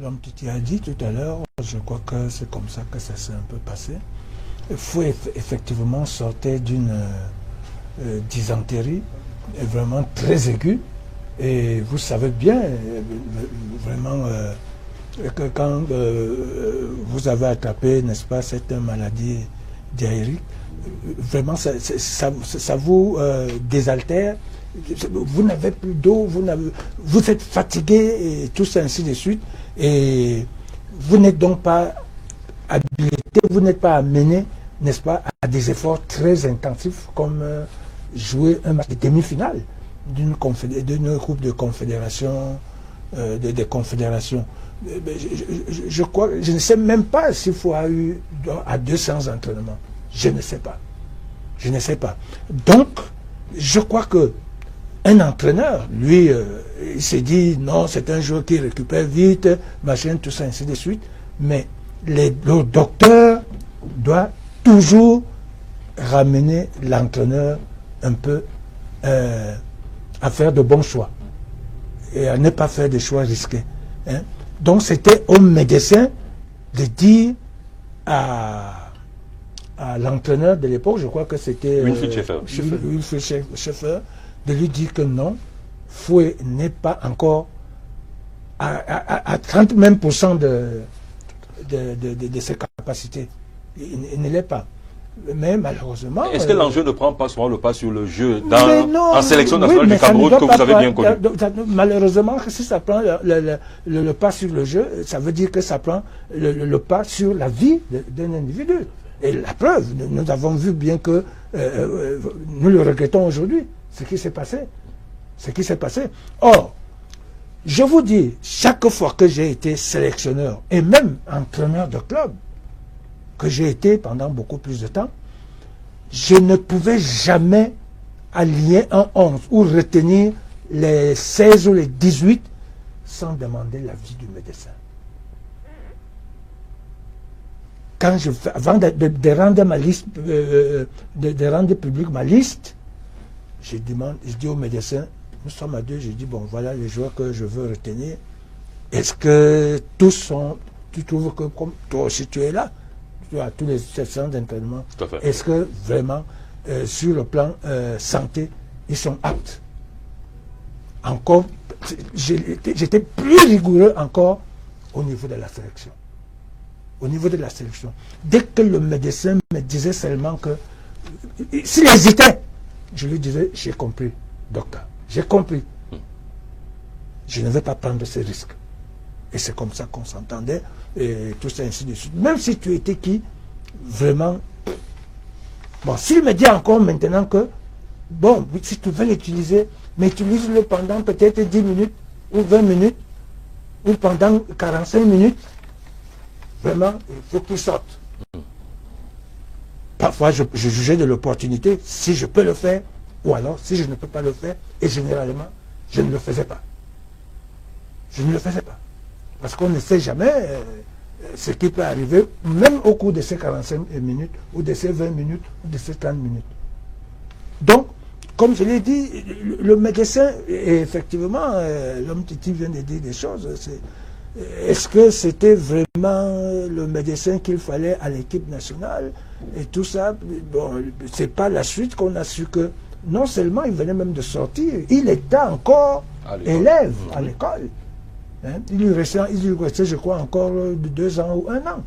Lomtiti a dit tout à l'heure, je crois que c'est comme ça que ça s'est un peu passé. Foué effectivement sortait d'une dysenterie vraiment très aiguë. Et vous savez bien, vraiment, que quand vous avez attrapé, n'est-ce pas, cette maladie diarrhéique, vraiment, ça vous désaltère. Vous n'avez plus d'eau, vous êtes fatigué, et tout ça, ainsi de suite. Et vous n'êtes donc pas habilité, vous n'êtes pas amené, n'est-ce pas, à des efforts très intensifs comme jouer un match de demi-finale d'une coupe de confédération, des confédérations. Je crois, je ne sais même pas s'il faut avoir eu à 200 entraînements. Je ne sais pas. Je ne sais pas. Donc, je crois que un entraîneur, lui, il s'est dit non, c'est un joueur qui récupère vite, machin, tout ça, ainsi de suite. Mais le docteur doit toujours ramener l'entraîneur un peu à faire de bons choix et à ne pas faire des choix risqués. Hein. Donc c'était au médecin de dire à l'entraîneur de l'époque, je crois que c'était Wilfried Schäfer, de lui dire que non, Foué n'est pas encore à 30 même % de ses capacités. Il ne l'est pas. Mais malheureusement... Est-ce que l'enjeu ne prend pas souvent le pas sur le jeu en sélection nationale du Cameroun que vous avez bien connu? Malheureusement, si ça prend le pas sur le jeu, ça veut dire que ça prend le pas sur la vie d'un individu. Et la preuve, nous avons vu bien que nous le regrettons aujourd'hui, ce qui s'est passé. Ce qui s'est passé. Or, je vous dis, chaque fois que j'ai été sélectionneur et même entraîneur de club, que j'ai été pendant beaucoup plus de temps, je ne pouvais jamais allier un 11 ou retenir les 16 ou les 18 sans demander l'avis du médecin. Quand avant de rendre ma liste, de rendre publique ma liste, je dis au médecin, nous sommes à 2, je dis bon voilà les joueurs que je veux retenir. Est-ce que tous sont, tu trouves que comme toi aussi tu es là, tu as tous les sessions d'entraînement, est-ce que vraiment sur le plan santé ils sont aptes? Encore, j'étais plus rigoureux encore au niveau de la sélection. Au niveau de la sélection. Dès que le médecin me disait seulement que s'il hésitait, je lui disais, j'ai compris, docteur, j'ai compris. Je ne vais pas prendre ces risques. Et c'est comme ça qu'on s'entendait, et tout ça, ainsi de suite. Même si tu étais qui, vraiment... Bon, s'il me dit encore maintenant que, bon, si tu veux l'utiliser, mais utilise-le pendant peut-être 10 minutes ou 20 minutes ou pendant 45 minutes. Vraiment, il faut qu'il sorte. Parfois, je jugeais de l'opportunité, si je peux le faire, ou alors, si je ne peux pas le faire, et généralement, je ne le faisais pas. Je ne le faisais pas. Parce qu'on ne sait jamais ce qui peut arriver, même au cours de ces 45 minutes, ou de ces 20 minutes, ou de ces 30 minutes. Donc, comme je l'ai dit, le médecin, et effectivement, l'homme Titi vient de dire des choses, est-ce que c'était vraiment le médecin qu'il fallait à l'équipe nationale et tout ça? Bon, c'est pas la suite qu'on a su que non seulement il venait même de sortir, il était encore élève à l'école. Hein? Il lui restait, je crois, encore 2 ans ou 1 an.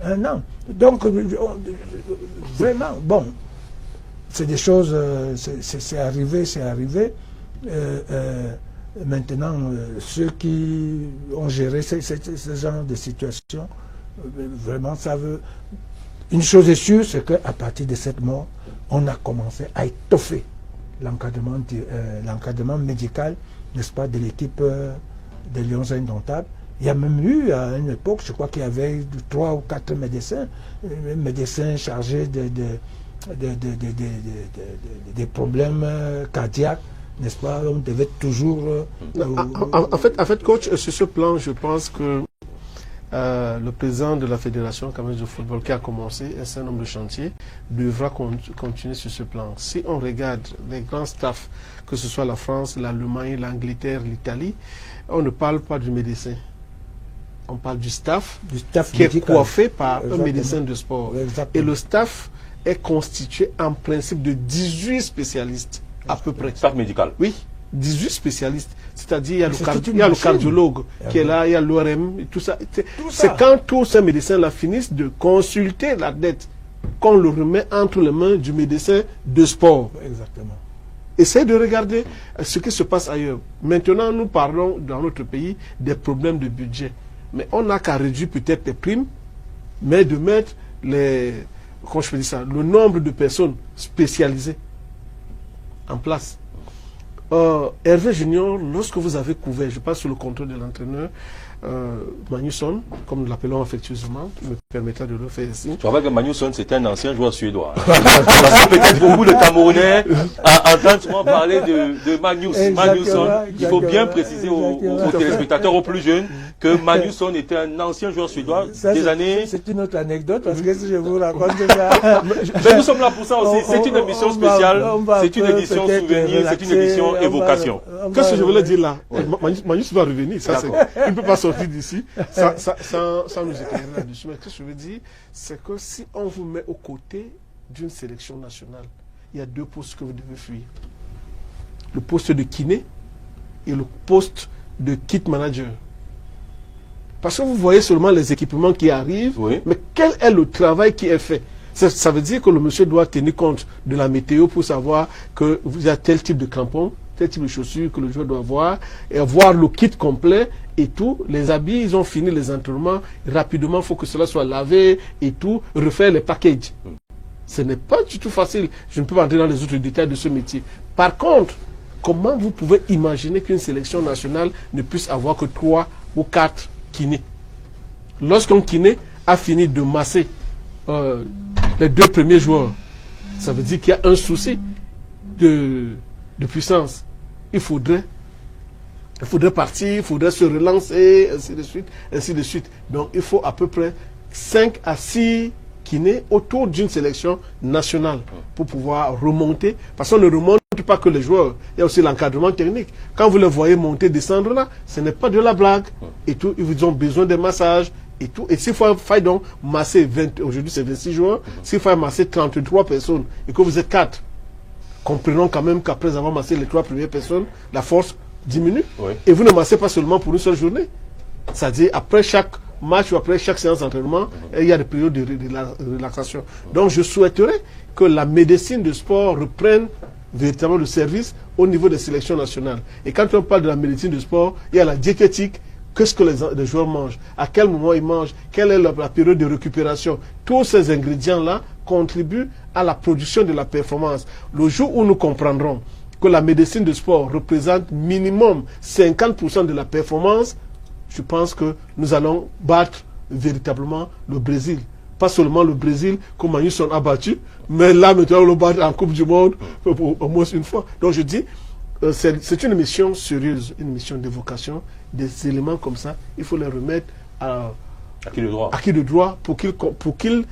1 an. Donc, vraiment, bon, c'est des choses, c'est arrivé. Maintenant, ceux qui ont géré ce genre de situation, vraiment, ça veut... Une chose est sûre, c'est qu'à partir de cette mort, on a commencé à étoffer l'encadrement médical, n'est-ce pas, de l'équipe des Lions Indomptables. Il y a même eu, à une époque, je crois qu'il y avait 3 ou 4 médecins, chargés des problèmes cardiaques, n'est-ce pas? On devait toujours... En fait, coach, sur ce plan, je pense que le président de la Fédération camerounaise de football qui a commencé un certain nombre de chantiers devra continuer sur ce plan. Si on regarde les grands staffs, que ce soit la France, l'Allemagne, l'Angleterre, l'Italie, on ne parle pas du médecin. On parle du staff qui médical, est coiffé par exactement, un médecin de sport. Exactement. Et le staff est constitué en principe de 18 spécialistes à peu près. Staff médical. Oui, 18 spécialistes. C'est-à-dire, il y a le cardiologue qui est là, il y a l'ORM, et tout ça. C'est quand tous ces médecins-là finissent de consulter l'athlète qu'on le remet entre les mains du médecin de sport. Exactement. Essayez de regarder ce qui se passe ailleurs. Maintenant, nous parlons dans notre pays des problèmes de budget. Mais on n'a qu'à réduire peut-être les primes, mais de mettre comment je peux dire ça, le nombre de personnes spécialisées en place. Hervé Junior, lorsque vous avez couvert, je passe sous le contrôle de l'entraîneur, Magnusson, comme nous l'appelons affectueusement, me permettra de le faire ici. Je rappelle que Magnusson, c'était un ancien joueur suédois. Parce que peut-être beaucoup de Camerounais entendent souvent parler de Magnusson. Il faut bien préciser aux téléspectateurs, aux plus jeunes, que Magnusson était un ancien joueur suédois des années... C'est une autre anecdote, parce que si je vous raconte ça... Mais nous sommes là pour ça aussi. C'est une émission spéciale, c'est une édition souvenir, c'est une édition évocation. Qu'est-ce que je voulais dire là? Magnusson va revenir, ça c'est... Il ne peut pas sortir d'ici sans nous éclairer là-dessus. Mais ce que je veux dire, c'est que si on vous met aux côtés d'une sélection nationale, il y a 2 postes que vous devez fuir. Le poste de kiné et le poste de kit manager. Parce que vous voyez seulement les équipements qui arrivent, oui. Mais quel est le travail qui est fait? Ça veut dire que le monsieur doit tenir compte de la météo pour savoir qu'il y a tel type de crampons, tel type de chaussures que le joueur doit avoir, et avoir le kit complet et tout. Les habits, ils ont fini les entraînements. Rapidement, il faut que cela soit lavé et tout. Refaire les packages. Ce n'est pas du tout facile. Je ne peux pas entrer dans les autres détails de ce métier. Par contre, comment vous pouvez imaginer qu'une sélection nationale ne puisse avoir que 3 ou 4 kinés? Lorsqu'un kiné a fini de masser les 2 premiers joueurs, ça veut dire qu'il y a un souci de puissance. Il faudrait partir, il faudrait se relancer, ainsi de suite, ainsi de suite. Donc il faut à peu près 5 à 6 kinés autour d'une sélection nationale pour pouvoir remonter. Parce qu'on ne remonte pas que les joueurs, il y a aussi l'encadrement technique. Quand vous les voyez monter, descendre là, ce n'est pas de la blague. Et tout, ils ont besoin de massages et tout. Et s'il faut donc masser aujourd'hui c'est 26 joueurs, s'il faut masser 33 personnes et que vous êtes 4, comprenons quand même qu'après avoir massé les 3 premières personnes, la force diminue. Oui. Et vous ne massez pas seulement pour une seule journée. C'est-à-dire, après chaque match ou après chaque séance d'entraînement, il y a des périodes de relaxation. Donc, je souhaiterais que la médecine de sport reprenne véritablement le service au niveau des sélections nationales. Et quand on parle de la médecine de sport, il y a la diététique. Qu'est-ce que les joueurs mangent? À quel moment ils mangent? Quelle est la période de récupération? Tous ces ingrédients-là contribuent à la production de la performance. Le jour où nous comprendrons que la médecine de sport représente minimum 50% de la performance, je pense que nous allons battre véritablement le Brésil. Pas seulement le Brésil, comme ils sont abattus, mais là, maintenant, on le bat en Coupe du Monde au moins une fois. Donc, je dis, c'est une mission sérieuse, une mission d'évocation. Des éléments comme ça, il faut les remettre à qui de droit pour qu'ils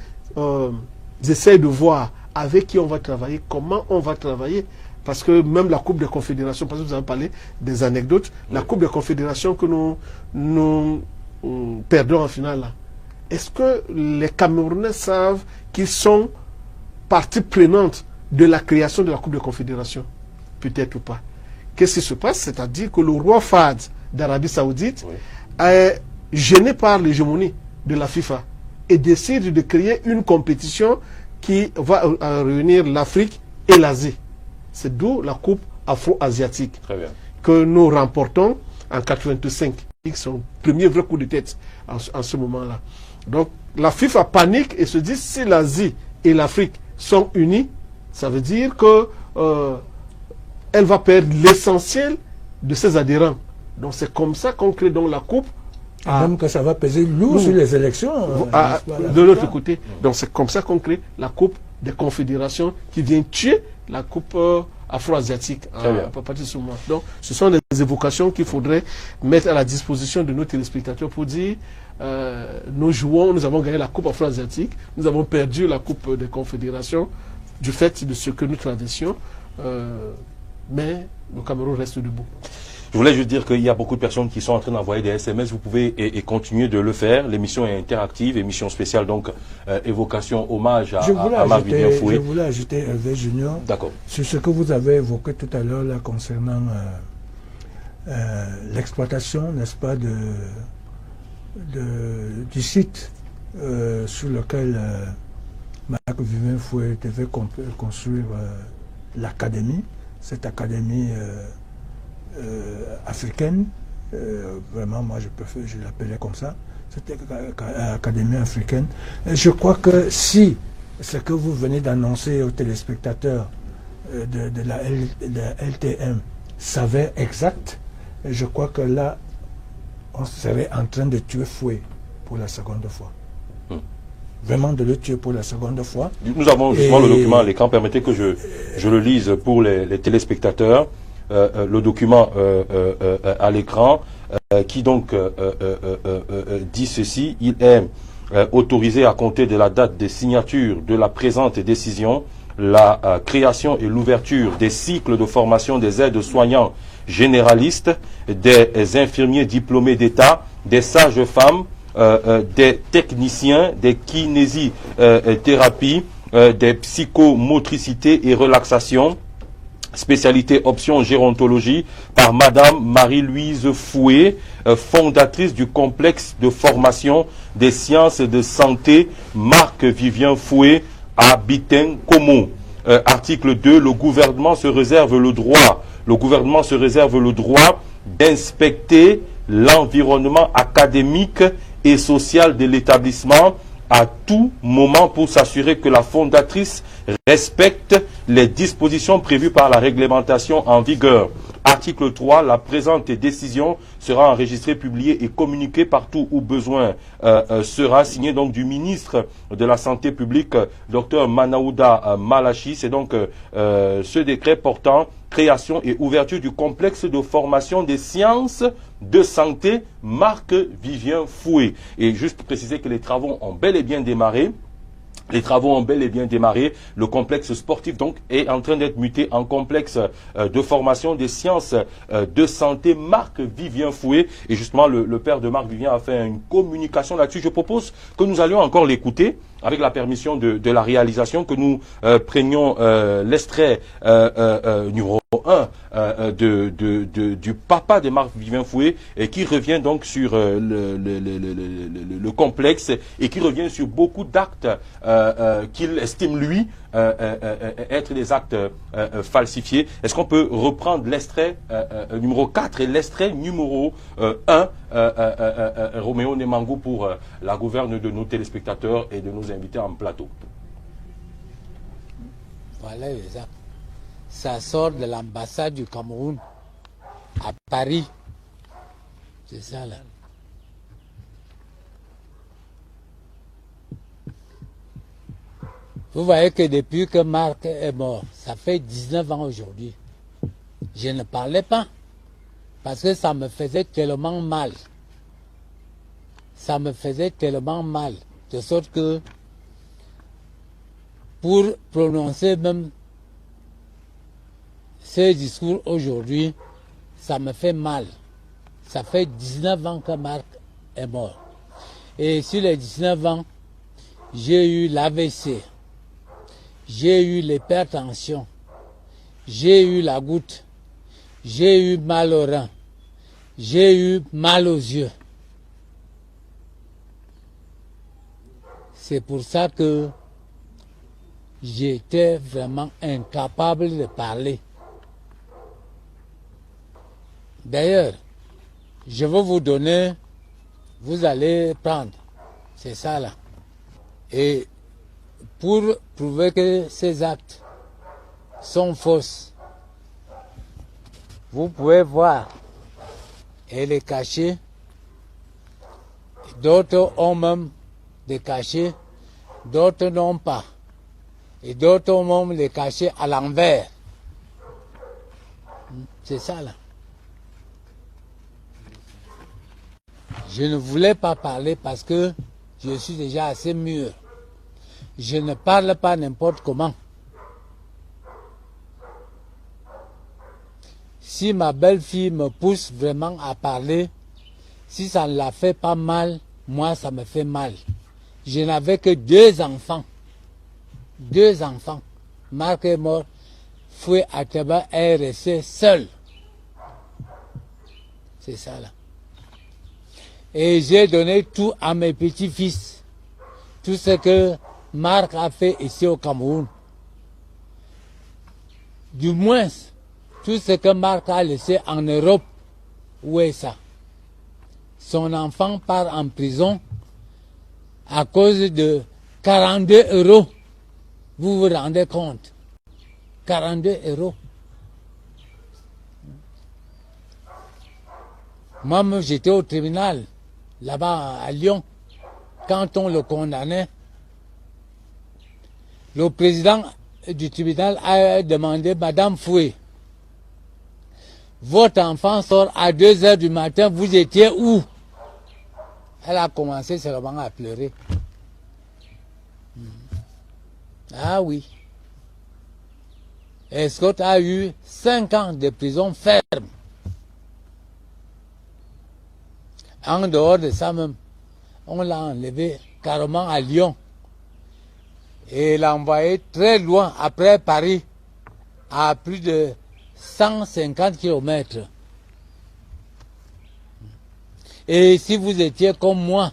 essayent de voir avec qui on va travailler, comment on va travailler. Parce que même la Coupe des Confédérations, parce que vous avez parlé des anecdotes, la Coupe des Confédérations que nous perdons en finale là. Est-ce que les Camerounais savent qu'ils sont partie prenante de la création de la Coupe des Confédérations? Peut-être ou pas. Qu'est-ce qui se passe? C'est-à-dire que le roi Fahd d'Arabie Saoudite est gêné par l'hégémonie de la FIFA et décide de créer une compétition qui va réunir l'Afrique et l'Asie. C'est d'où la Coupe afro-asiatique que nous remportons en 85. C'est son premier vrai coup de tête en ce moment-là. Donc la FIFA panique et se dit si l'Asie et l'Afrique sont unies, ça veut dire que elle va perdre l'essentiel de ses adhérents. Donc c'est comme ça qu'on crée donc la Coupe. Même que ça va peser lourd sur les élections. De l'autre côté. Donc c'est comme ça qu'on crée la Coupe des Confédérations qui vient tuer la Coupe afro-asiatique à partir de ce moment. Donc ce sont des évocations qu'il faudrait mettre à la disposition de nos téléspectateurs pour dire nous avons gagné la Coupe afro-asiatique, nous avons perdu la Coupe des Confédérations du fait de ce que nous traversions, mais le Cameroun reste debout. Je voulais juste dire qu'il y a beaucoup de personnes qui sont en train d'envoyer des SMS. Vous pouvez et continuer de le faire. L'émission est interactive, émission spéciale, donc évocation, hommage à Marc-Vivien Foué. Je voulais ajouter Hervé Junior sur ce que vous avez évoqué tout à l'heure là concernant l'exploitation, n'est-ce pas, du site sur lequel Marc-Vivien Foué devait construire l'académie, cette académie africaine, vraiment moi je l'appelais comme ça, c'était Académie africaine. Et je crois que si ce que vous venez d'annoncer aux téléspectateurs de la LTM savait exact, je crois que là on serait en train de tuer Foué pour la seconde fois. Vraiment de le tuer pour la seconde fois. Nous avons justement le document à l'écran, permettez que je le lise pour les téléspectateurs. Le document à l'écran qui donc dit ceci: il est autorisé à compter de la date de signature de la présente décision la création et l'ouverture des cycles de formation des aides-soignants généralistes, des infirmiers diplômés d'État, des sages-femmes, des techniciens, des kinésithérapies, des psychomotricités et relaxations, spécialité option gérontologie, par Madame Marie-Louise Foué, fondatrice du complexe de formation des sciences de santé Marc-Vivien Foué à Biten-Komo. Article 2, le gouvernement se réserve le droit d'inspecter l'environnement académique et social de l'établissement à tout moment pour s'assurer que la fondatrice respecte les dispositions prévues par la réglementation en vigueur. Article 3, la présente décision sera enregistrée, publiée et communiquée partout où besoin sera, signé donc du ministre de la Santé publique, Dr Manaouda Malachi. C'est donc ce décret portant création et ouverture du complexe de formation des sciences de santé Marc-Vivien Foué. Et juste préciser que les travaux ont bel et bien démarré. Le complexe sportif donc est en train d'être muté en complexe de formation des sciences de santé Marc-Vivien Foué. Et justement, le père de Marc-Vivien a fait une communication là-dessus. Je propose que nous allions encore l'écouter avec la permission de la réalisation, que nous prenions l'extrait numéro 1 du papa de Marc-Vivien Foué, et qui revient donc sur le complexe et qui revient sur beaucoup d'actes qu'il estime lui être des actes falsifiés. Est-ce qu'on peut reprendre l'extrait numéro 4 et l'extrait numéro 1, Roméo Nemangou, pour la gouverne de nos téléspectateurs et de nos invités en plateau? Voilà les actes. ça sort de l'ambassade du Cameroun à Paris. C'est ça là. Vous voyez que depuis que Marc est mort, ça fait 19 ans aujourd'hui. Je ne parlais pas parce que ça me faisait tellement mal. Ça me faisait tellement mal, de sorte que pour prononcer même ce discours aujourd'hui, ça me fait mal. Ça fait 19 ans que Marc est mort. Et sur les 19 ans, j'ai eu l'AVC, j'ai eu l'hypertension, j'ai eu la goutte, j'ai eu mal au rein, j'ai eu mal aux yeux. C'est pour ça que j'étais vraiment incapable de parler. D'ailleurs, je vais vous donner, vous allez prendre, c'est ça là. Et pour prouver que ces actes sont fausses, vous pouvez voir et les cachets. D'autres ont même des cachets, d'autres n'ont pas. Et d'autres ont même les cachets à l'envers. C'est ça là. Je ne voulais pas parler parce que je suis déjà assez mûr. Je ne parle pas n'importe comment. Si ma belle-fille me pousse vraiment à parler, si ça ne la fait pas mal, moi ça me fait mal. Je n'avais que 2 enfants. 2 enfants. Marc est mort. Foué Ateba est resté seul. C'est ça là. Et j'ai donné tout à mes petits-fils. Tout ce que Marc a fait ici au Cameroun. Du moins, tout ce que Marc a laissé en Europe. Où est ça? Son enfant part en prison à cause de 42 €. Vous vous rendez compte? 42 €. Moi, j'étais au tribunal, là-bas à Lyon, quand on le condamnait. Le président du tribunal a demandé, Madame Foué, votre enfant sort à 2 heures du matin, vous étiez où? Elle a commencé seulement à pleurer. Ah oui. Et Scott a eu 5 ans de prison ferme. En dehors de ça même, on l'a enlevé carrément à Lyon. Et l'a envoyé très loin, après Paris, à plus de 150 km. Et si vous étiez comme moi,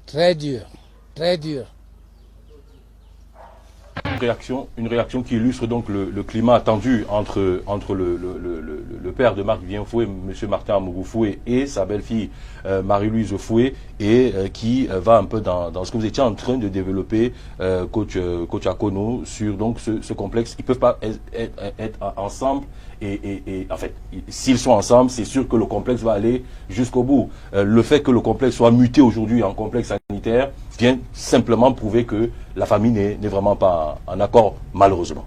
très dur, très dur. Une réaction qui illustre donc le climat attendu entre le père de Marc Vivien Foué, M. Martin Amourou Foué, et sa belle-fille Marie-Louise Foué, et qui va un peu dans ce que vous étiez en train de développer, coach Akono, sur donc ce complexe. Ils ne peuvent pas être ensemble, et en fait, s'ils sont ensemble, c'est sûr que le complexe va aller jusqu'au bout. Le fait que le complexe soit muté aujourd'hui en complexe sanitaire vient simplement prouver que la famille n'est vraiment pas en accord, malheureusement.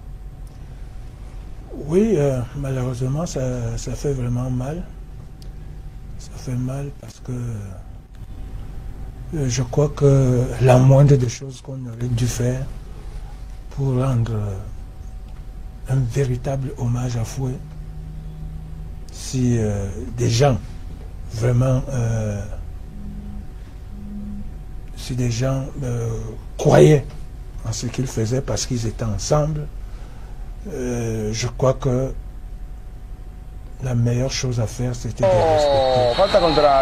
Oui, malheureusement, ça fait vraiment mal. Ça fait mal parce que je crois que la moindre des choses qu'on aurait dû faire pour rendre un véritable hommage à Foué, si des gens vraiment si des gens croyaient en ce qu'ils faisaient parce qu'ils étaient ensemble, je crois que la meilleure chose à faire, c'était de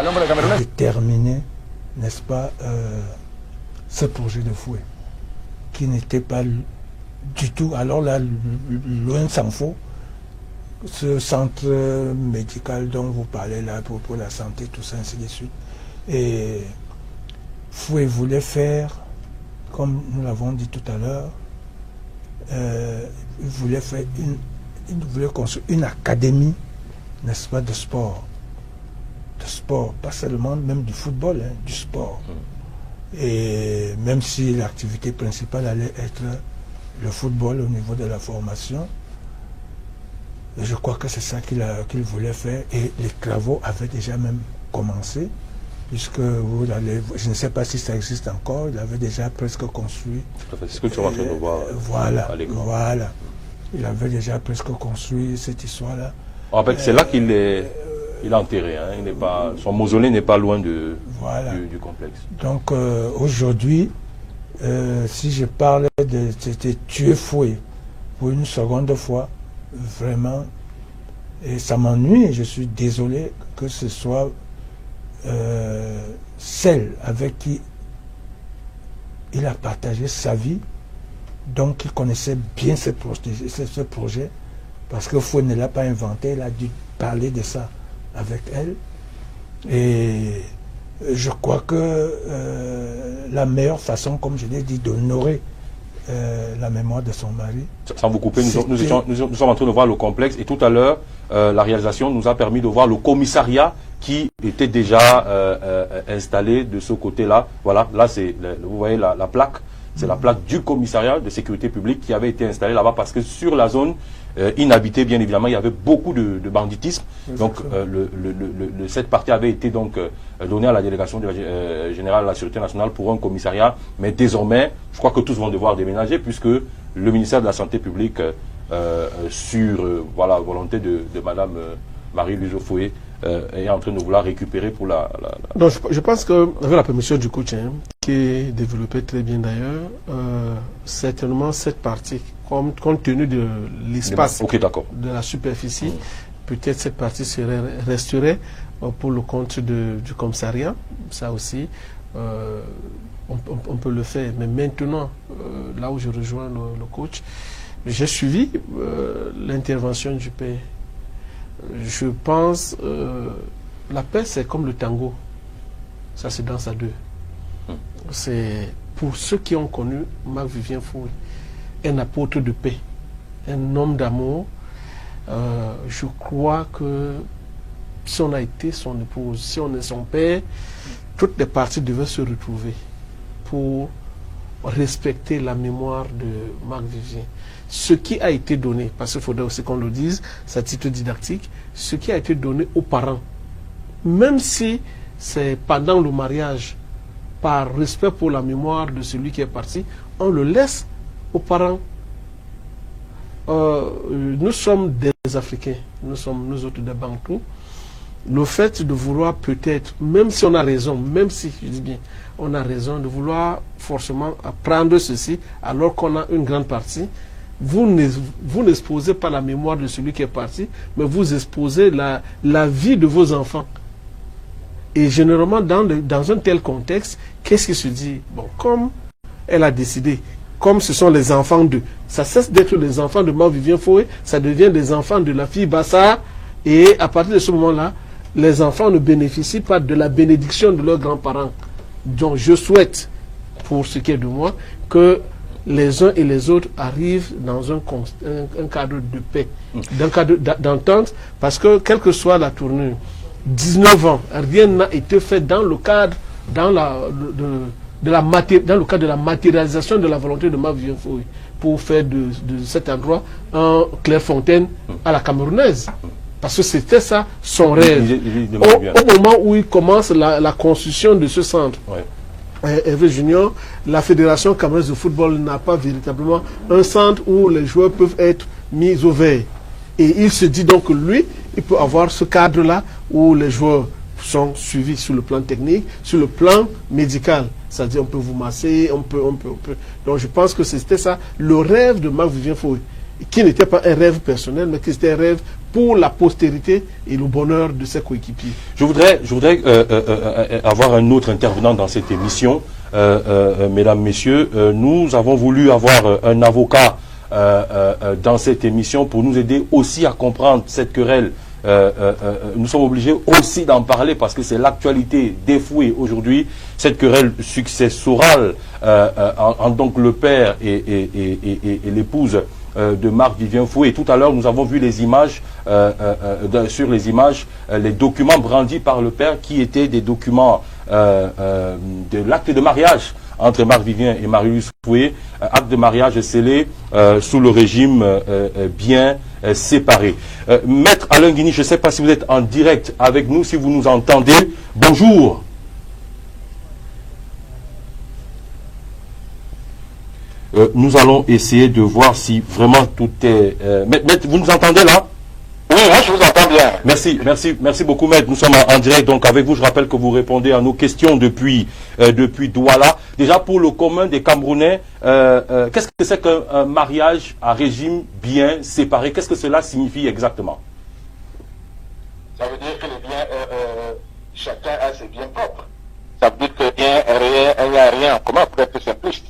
respecter, de terminer, n'est-ce pas, ce projet de Foué, qui n'était pas du tout, alors là, loin s'en faut, ce centre médical dont vous parlez là, pour la santé, tout ça, ainsi de suite. Et Foué voulait faire comme nous l'avons dit tout à l'heure, il voulait construire une académie, n'est-ce pas, de sport. De sport, pas seulement même du football, hein, du sport. Et même si l'activité principale allait être le football au niveau de la formation, je crois que c'est ça qu'il voulait faire, et les travaux avaient déjà même commencé, puisque je ne sais pas si ça existe encore, il avait déjà presque construit. C'est ce que tu es en train de voir à l'écran. Voilà. Il avait déjà presque construit cette histoire-là. En fait, c'est là qu'il est enterré. Hein. Son mausolée n'est pas loin du complexe. Donc aujourd'hui, si je parle de tuer Foué pour une seconde fois, vraiment, et ça m'ennuie, je suis désolé que ce soit celle avec qui il a partagé sa vie, donc il connaissait bien ce projet, parce que Foué ne l'a pas inventé, il a dû parler de ça avec elle. Et je crois que la meilleure façon, comme je l'ai dit, d'honorer la mémoire de son mari. Sans vous couper, nous sommes en train de voir le complexe, et tout à l'heure, la réalisation nous a permis de voir le commissariat qui était déjà installé de ce côté-là. Voilà, là vous voyez la plaque, c'est la plaque du commissariat de sécurité publique qui avait été installée là-bas, parce que sur la zone inhabitée, bien évidemment, il y avait beaucoup de banditisme. Donc cette partie avait été donc donnée à la délégation générale de la Sûreté nationale pour un commissariat, mais désormais, je crois que tous vont devoir déménager, puisque le ministère de la Santé publique, sur volonté de Madame Marie-Louise Foué, est en train de vouloir récupérer pour la... Donc, je pense qu'avec la permission du coach, qui est développé très bien d'ailleurs, certainement cette partie, compte tenu de l'espace de la superficie, peut-être cette partie resterait pour le compte du commissariat. Ça aussi, on peut le faire. Mais maintenant, là où je rejoins le coach, j'ai suivi l'intervention du père. Je pense la paix, c'est comme le tango. Ça se danse à deux. C'est pour ceux qui ont connu Marc-Vivien Foué, un apôtre de paix, un homme d'amour. Je crois que si on a été son épouse, si on est son père, toutes les parties devaient se retrouver pour respecter la mémoire de Marc-Vivien. Ce qui a été donné, parce qu'il faudrait aussi qu'on le dise, c'est à titre didactique, ce qui a été donné aux parents, même si c'est pendant le mariage, par respect pour la mémoire de celui qui est parti, on le laisse aux parents. Nous sommes des Africains, nous sommes nous autres des Bantous. Le fait de vouloir peut-être, même si on a raison, même si, je dis bien, on a raison de vouloir forcément apprendre ceci, alors qu'on a une grande partie, vous n'exposez pas la mémoire de celui qui est parti, mais vous exposez la vie de vos enfants. Et généralement, dans un tel contexte, qu'est-ce qui se dit? Bon, comme elle a décidé, comme ce sont les enfants d'eux, ça cesse d'être les enfants de Marc-Vivien Foué, ça devient des enfants de la fille Bassa, et à partir de ce moment-là, les enfants ne bénéficient pas de la bénédiction de leurs grands-parents. Donc je souhaite, pour ce qui est de moi, que les uns et les autres arrivent dans un cadre de paix, d'un cadre d'entente, parce que quelle que soit la tournure, 19 ans, rien n'a été fait dans le cadre, dans le cadre de la matérialisation de la volonté de Marc-Vivien Foué, pour faire de cet endroit un Clairefontaine à la camerounaise. Parce que c'était ça son rêve. Au moment où il commence la construction de ce centre, Hervé Junior, la Fédération camerounaise de football n'a pas véritablement un centre où les joueurs peuvent être mis au vert. Et il se dit donc que lui, il peut avoir ce cadre-là où les joueurs sont suivis sur le plan technique, sur le plan médical. C'est-à-dire on peut vous masser, on peut. Donc je pense que c'était ça, le rêve de Marc-Vivien Foué, qui n'était pas un rêve personnel, mais qui était un rêve pour la postérité et le bonheur de ses coéquipiers. Je voudrais avoir un autre intervenant dans cette émission. Mesdames, Messieurs, nous avons voulu avoir un avocat dans cette émission pour nous aider aussi à comprendre cette querelle nous sommes obligés aussi d'en parler parce que c'est l'actualité des Foué aujourd'hui, cette querelle successorale entre donc le père et l'épouse de Marc-Vivien Foué. Et tout à l'heure, nous avons vu les images, sur les images, les documents brandis par le père qui étaient des documents de l'acte de mariage entre Marc-Vivien et Marius Foué, acte de mariage scellé sous le régime bien séparé. Maître Alain Guigny, je ne sais pas si vous êtes en direct avec nous, si vous nous entendez. Bonjour. Nous allons essayer de voir si vraiment tout est... Maître, vous nous entendez là? Oui, moi je vous entends bien. Merci beaucoup, Maître. Nous sommes en direct donc avec vous. Je rappelle que vous répondez à nos questions depuis Douala. Déjà pour le commun des Camerounais, qu'est-ce que c'est qu'un mariage à régime bien séparé? Qu'est-ce que cela signifie exactement? Ça veut dire que les biens, chacun a ses biens propres. Ça veut dire qu'il n'y a rien en commun, pour être simpliste.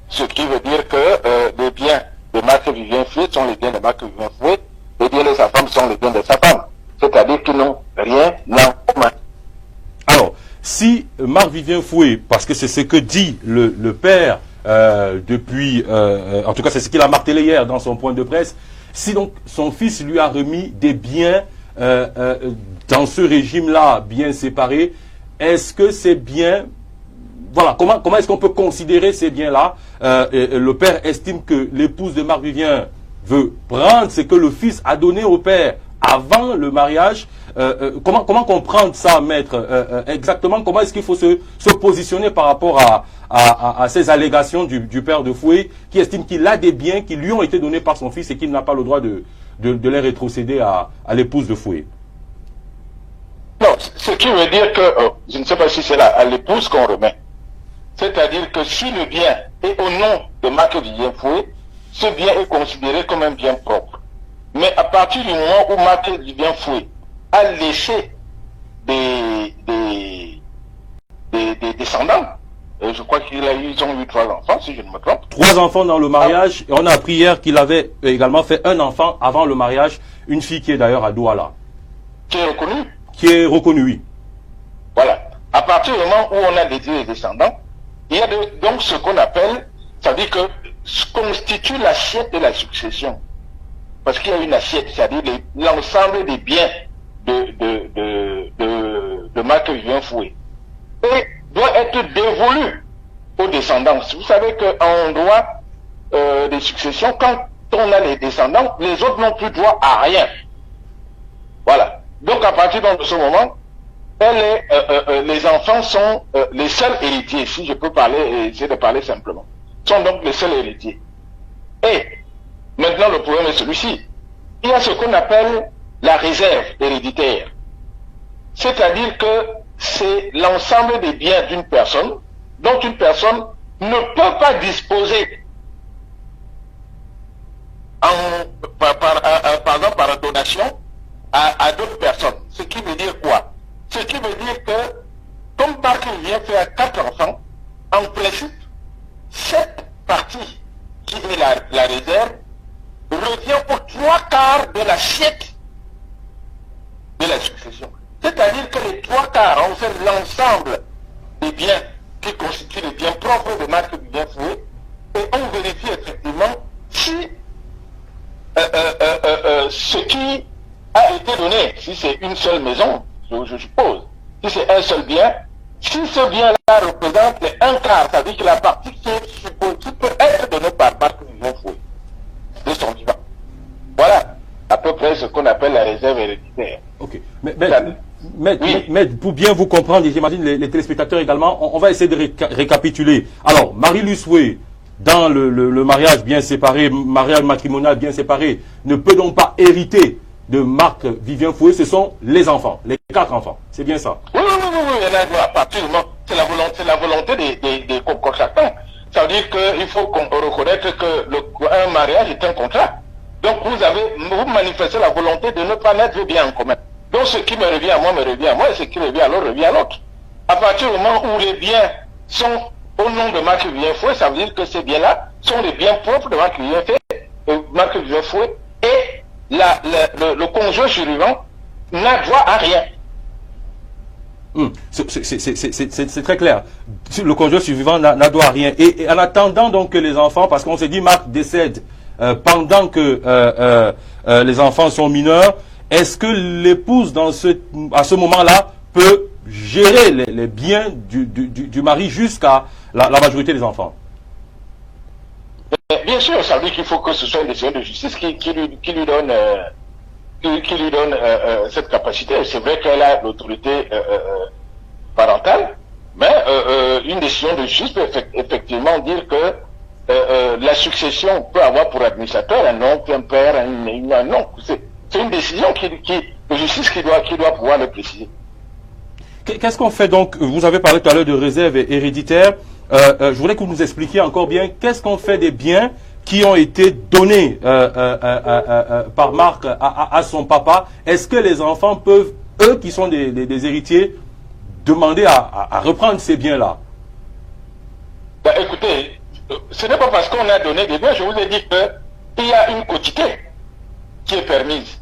Ce qui veut dire que les biens de Marc-Vivien Foué sont les biens de Marc-Vivien Foué, les biens de sa femme sont les biens de sa femme. C'est-à-dire qu'ils n'ont rien en commun. Alors, si Marc-Vivien Foué, parce que c'est ce que dit le père depuis, en tout cas c'est ce qu'il a martelé hier dans son point de presse, si donc son fils lui a remis des biens dans ce régime-là bien séparé, est-ce que ces biens... Voilà, comment est-ce qu'on peut considérer ces biens-là? Le père estime que l'épouse de Marc-Vivien veut prendre ce que le fils a donné au père avant le mariage. Comment comprendre ça, maître? Exactement, comment est-ce qu'il faut se positionner par rapport à ces allégations du père de Foué qui estime qu'il a des biens qui lui ont été donnés par son fils et qu'il n'a pas le droit de les rétrocéder à l'épouse de Foué? Non, ce qui veut dire que, je ne sais pas si c'est à l'épouse qu'on remet. C'est-à-dire que si le bien est au nom de Marc-Vivien Foué, ce bien est considéré comme un bien propre. Mais à partir du moment où Marc-Vivien Foué a laissé des descendants, je crois qu'ils ont eu 3 enfants, si je ne me trompe. 3 enfants dans le mariage, et on a appris hier qu'il avait également fait un enfant avant le mariage, une fille qui est d'ailleurs à Douala. Qui est reconnue? Qui est reconnue, oui. Voilà. À partir du moment où on a dédié les descendants, il y a donc ce qu'on appelle, ça veut dire que ce constitue l'assiette de la succession. Parce qu'il y a une assiette, c'est-à-dire l'ensemble des biens de Marc-Vivien Foué. Et doit être dévolu aux descendants. Vous savez qu'en droit des successions, quand on a les descendants, les autres n'ont plus droit à rien. Voilà. Donc à partir de ce moment, les enfants sont les seuls héritiers, si je peux essayer de parler simplement, sont donc les seuls héritiers. Et maintenant le problème est celui-ci. Il y a ce qu'on appelle la réserve héréditaire. C'est-à-dire que c'est l'ensemble des biens d'une personne dont une personne ne peut pas disposer par donation à d'autres personnes. Ce qui veut dire quoi? Ce qui veut dire que, comme Marc-Vivien Foué a 4 enfants, en principe, cette partie qui est la réserve revient aux 3/4 de l'assiette de la succession. C'est-à-dire que les 3/4, en fait l'ensemble des biens qui constituent les biens propres de Marc-Vivien Foué, et on vérifie effectivement si ce qui a été donné, si c'est une seule maison, je suppose, si c'est un seul bien, si ce bien-là représente les 1/4, ça veut dire que la partie qui peut être donnée par Marc-Vivien Foué de son vivant. Voilà à peu près ce qu'on appelle la réserve héréditaire. Ok. Mais pour bien vous comprendre, et j'imagine les téléspectateurs également, on va essayer de récapituler. Alors, Marie-Luce Foué, dans le mariage bien séparé, mariage matrimonial bien séparé, ne peut donc pas hériter de Marc-Vivien Foué, ce sont les enfants, les 4 enfants. C'est bien ça? Oui, à partir du moment, c'est la volonté des concordants. Ça veut dire qu'il faut reconnaître que un mariage est un contrat. Donc vous manifestez la volonté de ne pas mettre bien en commun. Donc ce qui me revient à moi me revient à moi, et ce qui revient à l'autre revient à l'autre. À partir du moment où les biens sont au nom de Marc-Vivien Foué, ça veut dire que ces biens-là sont les biens propres de Marc-Vivien Foué et le conjoint survivant n'a droit à rien. C'est très clair. Le conjoint survivant n'a droit à rien. Et en attendant donc que les enfants, parce qu'on s'est dit Marc décède pendant que les enfants sont mineurs, est-ce que l'épouse à ce moment-là peut gérer les biens du mari jusqu'à la majorité des enfants? Bien sûr, ça veut dire qu'il faut que ce soit une décision de justice qui lui donne cette capacité. C'est vrai qu'elle a l'autorité parentale, mais une décision de justice peut effectivement dire que la succession peut avoir pour administrateur un oncle, un père, un oncle. C'est une décision de justice qui doit pouvoir le préciser. Qu'est-ce qu'on fait donc? Vous avez parlé tout à l'heure de réserve héréditaire. Je voulais que vous nous expliquiez encore bien qu'est-ce qu'on fait des biens qui ont été donnés par Marc à son papa. Est-ce que les enfants peuvent, eux qui sont des héritiers, demander à reprendre ces biens-là? Écoutez, ce n'est pas parce qu'on a donné des biens, je vous ai dit qu'il y a une quotité qui est permise.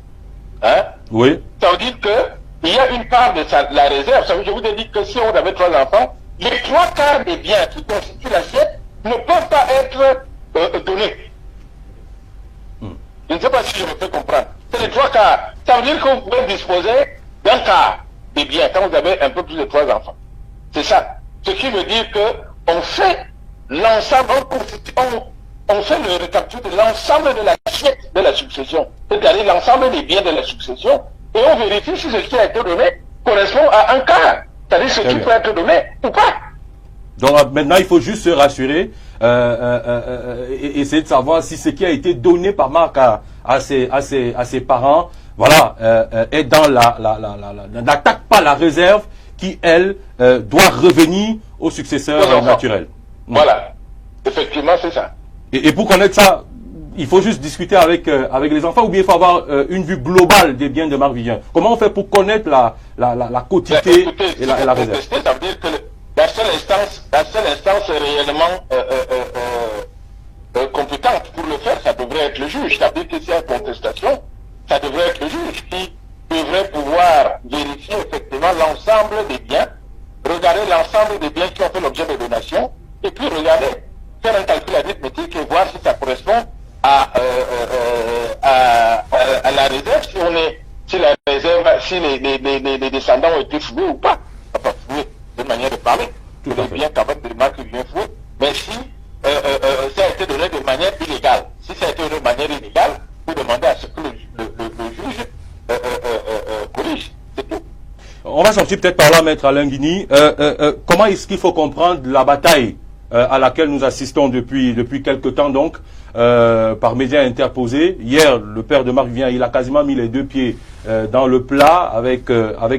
Hein? Oui. Ça veut dire qu'il y a une part de la réserve. Je vous ai dit que si on avait 3 enfants, les 3/4 des biens qui constituent l'assiette ne peuvent pas être donnés. Je ne sais pas si je me fais comprendre. C'est les 3/4. Ça veut dire que vous pouvez disposer d'un quart des biens quand vous avez un peu plus de 3 enfants. C'est ça. Ce qui veut dire qu'on fait l'ensemble, on fait le récapitule de l'ensemble de l'assiette de la succession. C'est-à-dire l'ensemble des biens de la succession. Et on vérifie si ce qui a été donné correspond à un quart. C'est-à-dire ce qui peut être donné ou pas. Donc maintenant, il faut juste se rassurer et essayer de savoir si ce qui a été donné par Marc à ses parents, voilà, est dans n'attaque pas la réserve qui, elle, doit revenir au successeur naturel. Voilà. Effectivement, c'est ça. Et pour connaître ça, il faut juste discuter avec les enfants ou bien il faut avoir une vue globale des biens de Marc Vivien. Comment on fait pour connaître la quotité et la réserve? Ça veut dire que la seule instance réellement compétente pour le faire, ça devrait être le juge. Ça veut dire que s'il y a contestation, ça devrait être le juge qui devrait pouvoir vérifier effectivement l'ensemble des biens, regarder l'ensemble des biens qui ont fait l'objet de donation, et puis regarder, faire un calcul arithmétique et voir si ça correspond à la réserve, si les descendants ont été foués ou pas. Enfin, foués, de manière de parler. Tout à fait. Bien capable de Marc Vivien foué. Mais si ça a été donné de manière illégale, si ça a été donné de manière illégale, vous demandez à ce que le juge corrige. C'est tout. On va sortir peut-être par là, Maître Alain Guigny. Comment est-ce qu'il faut comprendre la bataille à laquelle nous assistons depuis quelque temps donc, par médias interposés? Hier, le père de Marc Vivien, il a quasiment mis les 2 pieds dans le plat avec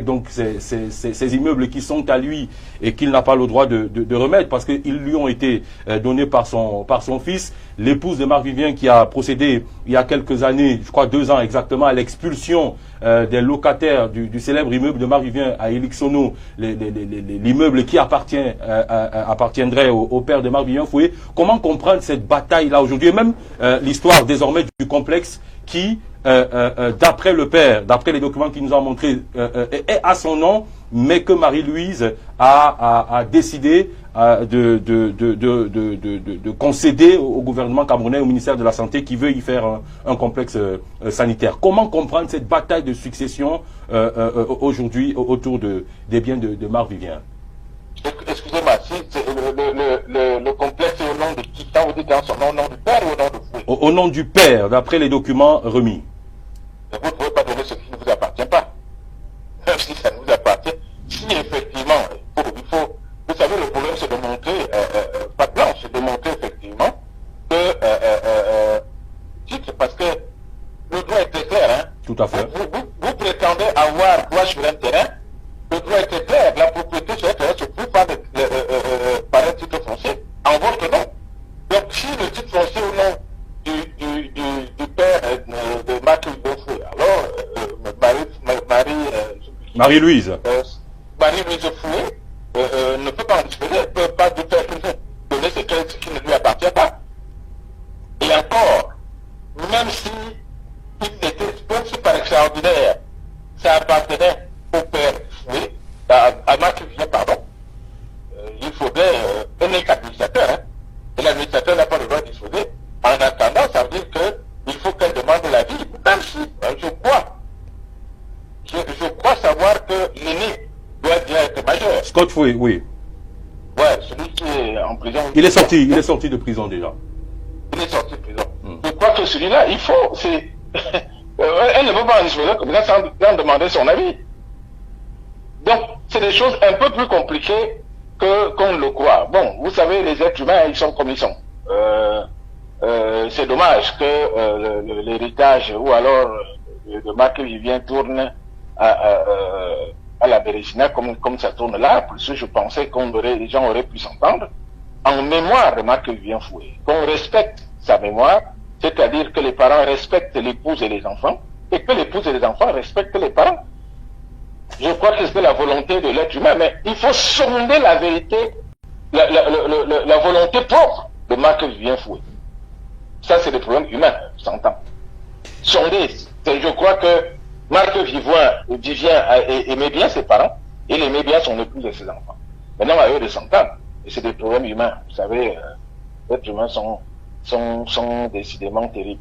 donc ces immeubles qui sont à lui et qu'il n'a pas le droit de remettre parce qu'ils lui ont été donnés par son fils. L'épouse de Marc Vivien qui a procédé il y a quelques années, je crois 2 ans exactement, à l'expulsion des locataires du célèbre immeuble de Marc Vivien à Elixono, l'immeuble qui appartiendrait au père de Marc Vivien Foué. Comment comprendre cette bataille-là aujourd'hui et même l'histoire désormais du complexe qui, d'après le père, d'après les documents qu'il nous a montrés, est à son nom, mais que Marie-Louise a décidé de concéder au gouvernement camerounais, au ministère de la Santé, qui veut y faire un complexe sanitaire. Comment comprendre cette bataille de succession aujourd'hui autour des biens de Marc Vivien? Excusez-moi, si le complexe est au nom de qui? Quand vous dites dans son nom, au nom du père ou au nom de Foué? Au nom du père, d'après les documents remis. Vous ne pouvez pas donner ce qui ne vous appartient pas. Même si ça nous appartient, si effectivement, il faut, vous savez, le problème c'est de montrer, pas blanche, c'est de montrer effectivement que, parce que le droit est très clair, hein. Tout à fait. Vous prétendez avoir droit sur un terrain, le droit est très clair, la propriété sur un terrain se trouve par un titre foncier, en votre nom. Donc si le titre foncier au nom du père de Marc Vivien Foué, alors Marie-Louise. Marie-Louise Foué ne peut pas en disposer, ne peut pas donner ce qui ne lui appartient pas. Et encore, même si il n'était faudrait un administrateur. Hein. Et l'administrateur n'a pas le droit de disposer. En attendant, ça veut dire qu'il faut qu'elle demande l'avis, même si je crois savoir que l'aîné doit bien être majeur. Scott Foué, oui. Ouais, celui qui est en prison. Il est sorti de prison déjà. Il est sorti de prison. Je crois que celui-là, il faut, elle ne peut pas en disposer comme ça sans demander son avis. Donc, c'est des choses un peu plus compliquées qu'on le croit. Bon, vous savez, les êtres humains, ils sont comme ils sont. C'est dommage que l'héritage ou alors de Marc Vivien tourne à la Bérésina comme ça tourne là, parce que je pensais les gens auraient pu s'entendre en mémoire de Marc Vivien Foué, qu'on respecte sa mémoire, c'est-à-dire que les parents respectent l'épouse et les enfants, et que l'épouse et les enfants respectent les parents. Je crois que c'est la volonté de l'être humain, mais il faut sonder la vérité, la volonté propre de Marc Vivien Foué. Ça, c'est des problèmes humains, s'entend. Sonder, je crois que Marc Vivien aimait bien ses parents, il aimait bien son épouse et ses enfants. Maintenant, à eux de s'entendre, et c'est des problèmes humains. Vous savez, les êtres humains sont décidément terribles.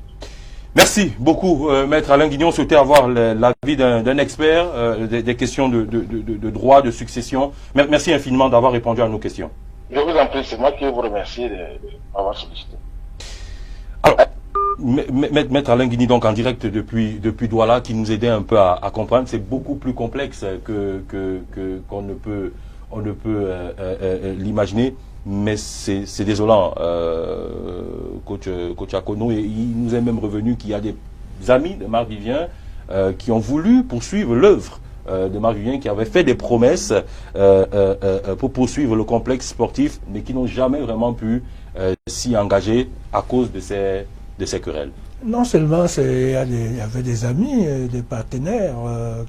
Merci beaucoup, Maître Alain Guignon. Souhaitait avoir l'avis d'un expert des questions de droit, de succession. Merci infiniment d'avoir répondu à nos questions. Je vous en prie, c'est moi qui vous remercie de m'avoir sollicité. Alors, Maître Alain Guigny, donc en direct depuis Douala, qui nous aidait un peu à comprendre, c'est beaucoup plus complexe qu'on ne peut l'imaginer. Mais c'est désolant, coach Akono, et il nous est même revenu qu'il y a des amis de Marc Vivien qui ont voulu poursuivre l'œuvre de Marc Vivien, qui avait fait des promesses pour poursuivre le complexe sportif, mais qui n'ont jamais vraiment pu s'y engager à cause de ces querelles. Non seulement il y avait des amis, des partenaires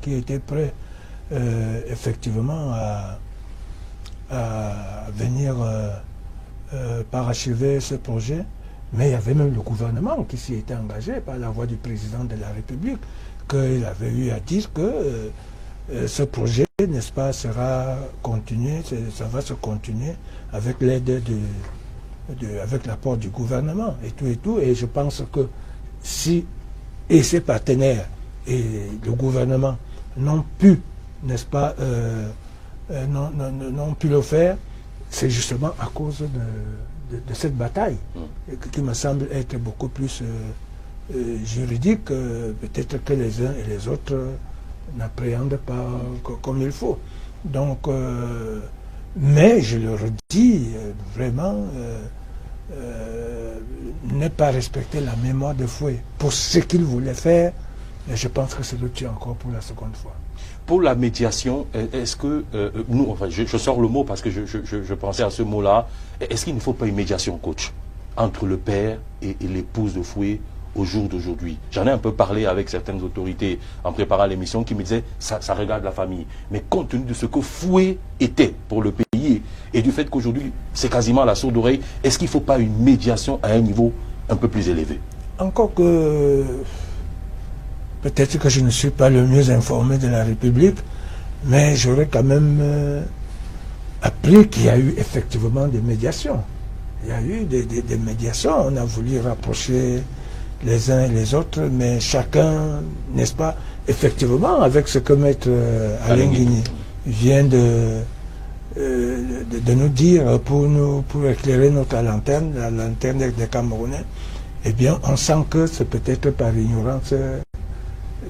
qui étaient prêts effectivement à venir parachever ce projet, mais il y avait même le gouvernement qui s'y était engagé par la voix du président de la République, qu'il avait eu à dire que ce projet, n'est-ce pas, sera continué, ça va se continuer avec l'aide avec l'apport du gouvernement et tout, et je pense que si ses partenaires et le gouvernement n'ont pu, n'est-ce pas, n'ont pu le faire, c'est justement à cause de cette bataille qui me semble être beaucoup plus juridique. Peut-être que les uns et les autres n'appréhendent pas comme il faut. Donc, mais je le redis, vraiment, ne pas respecter la mémoire de Foué pour ce qu'il voulait faire, je pense que c'est le tue encore pour la seconde fois. Pour la médiation, est-ce que nous, enfin, je sors le mot parce que je pensais à ce mot-là. Est-ce qu'il ne faut pas une médiation, coach, entre le père et l'épouse de Foué au jour d'aujourd'hui? J'en ai un peu parlé avec certaines autorités en préparant l'émission qui me disaient ça regarde la famille. Mais compte tenu de ce que Foué était pour le pays et du fait qu'aujourd'hui c'est quasiment à la sourde oreille, est-ce qu'il ne faut pas une médiation à un niveau un peu plus élevé? Encore que peut-être que je ne suis pas le mieux informé de la République, mais j'aurais quand même appris qu'il y a eu effectivement des médiations. Il y a eu des médiations, on a voulu rapprocher les uns et les autres, mais chacun, n'est-ce pas, effectivement, avec ce que Maître Alain Guigny vient de nous dire pour éclairer notre lanterne, la lanterne des Camerounais, eh bien, on sent que c'est peut-être par ignorance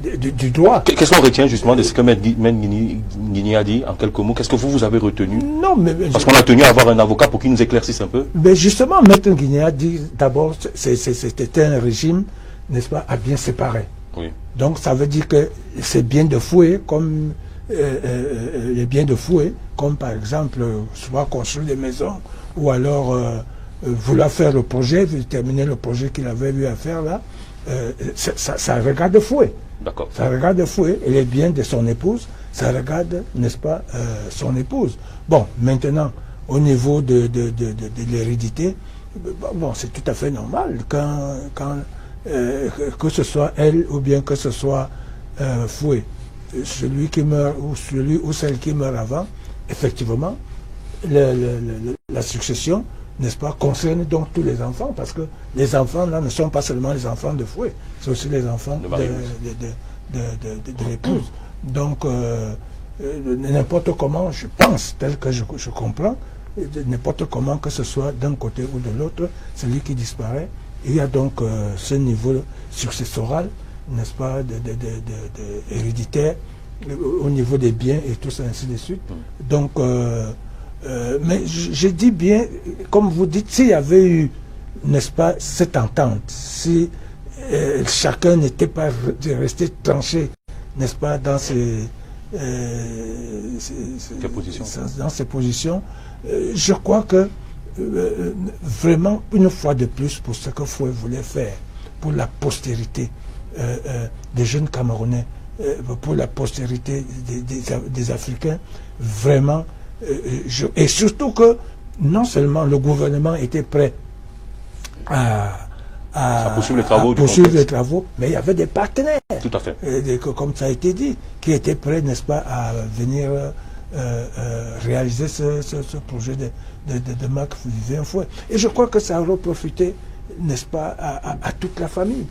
du droit. Qu'est-ce qu'on retient justement de ce que Maître Guigny a dit en quelques mots? Qu'est-ce que vous avez retenu? Non, mais parce qu'on a tenu à avoir un avocat pour qu'il nous éclaircisse un peu. Mais justement, Maître Guigny a dit d'abord c'était un régime, n'est-ce pas, à bien séparer. Oui. Donc ça veut dire que c'est bien de Foué comme les biens de Foué, comme par exemple soit construire des maisons ou alors vouloir faire le projet, terminer le projet qu'il avait eu à faire là, ça regarde Foué. D'accord. Ça regarde Foué et les biens de son épouse, ça regarde, n'est-ce pas, son épouse. Bon, maintenant, au niveau de l'hérédité, bon, c'est tout à fait normal que ce soit elle ou bien que ce soit Foué, celui qui meurt ou celui ou celle qui meurt avant, effectivement, la succession, n'est-ce pas, concerne donc tous les enfants, parce que les enfants là ne sont pas seulement les enfants de Foué, c'est aussi les enfants de l'épouse. Donc, n'importe comment, je pense, tel que je comprends, n'importe comment que ce soit d'un côté ou de l'autre, celui qui disparaît, il y a donc ce niveau successoral, n'est-ce pas, héréditaire, au niveau des biens et tout ça, ainsi de suite. Donc, mais je dis bien, comme vous dites, s'il y avait eu, n'est-ce pas, cette entente, si chacun n'était pas resté tranché, n'est-ce pas, dans ses positions, je crois que vraiment, une fois de plus, pour ce que Foué voulait faire, pour la postérité des jeunes Camerounais, pour la postérité des Africains, vraiment, et surtout que non seulement le gouvernement était prêt à poursuivre les travaux, mais il y avait des partenaires, tout à fait, comme ça a été dit, qui étaient prêts, n'est-ce pas, à venir réaliser ce projet de Marc Vivien Foué. Et je crois que ça aurait profité, n'est-ce pas, à toute la famille,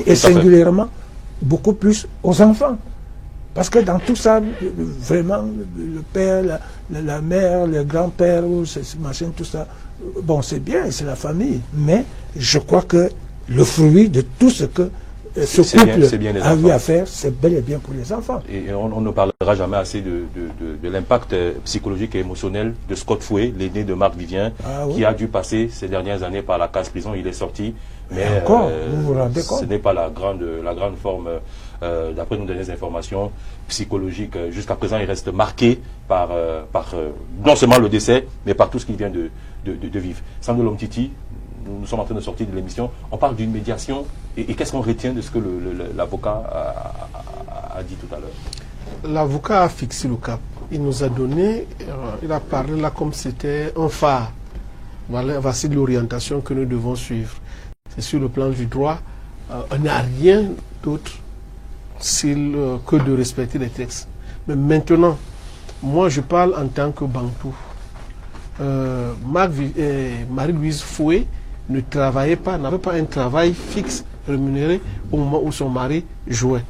et singulièrement beaucoup plus aux enfants. Parce que dans tout ça, vraiment, le père, la mère, le grand-père, machin, tout ça, bon, c'est bien, c'est la famille. Mais je crois que le fruit de tout ce que ce couple a eu à faire, c'est bel et bien pour les enfants. Et on ne parlera jamais assez de l'impact psychologique et émotionnel de Scott Foué, l'aîné de Marc Vivien, qui a dû passer ces dernières années par la case prison. Il est sorti, mais encore, vous vous rendez compte, ce n'est pas la grande forme, d'après nos dernières informations, psychologiques. Jusqu'à présent, il reste marqué par non seulement le décès, mais par tout ce qu'il vient de vivre. Sandro Lomtiti, nous sommes en train de sortir de l'émission. On parle d'une médiation. Et qu'est-ce qu'on retient de ce que l'avocat a dit tout à l'heure? L'avocat a fixé le cap. Il nous a donné, il a parlé là comme c'était un phare. Voilà, voici l'orientation que nous devons suivre. C'est sur le plan du droit. On n'a rien d'autre que de respecter les textes. Mais maintenant, moi je parle en tant que Bantou. Marie-Louise Foué ne travaillait pas, n'avait pas un travail fixe rémunéré au moment où son mari jouait.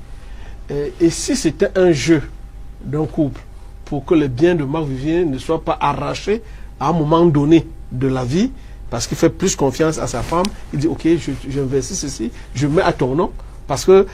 Et si c'était un jeu d'un couple pour que les biens de Marc Vivien ne soient pas arrachés à un moment donné de la vie, parce qu'il fait plus confiance à sa femme, il dit ok, j'investis ceci, je mets à ton nom, parce que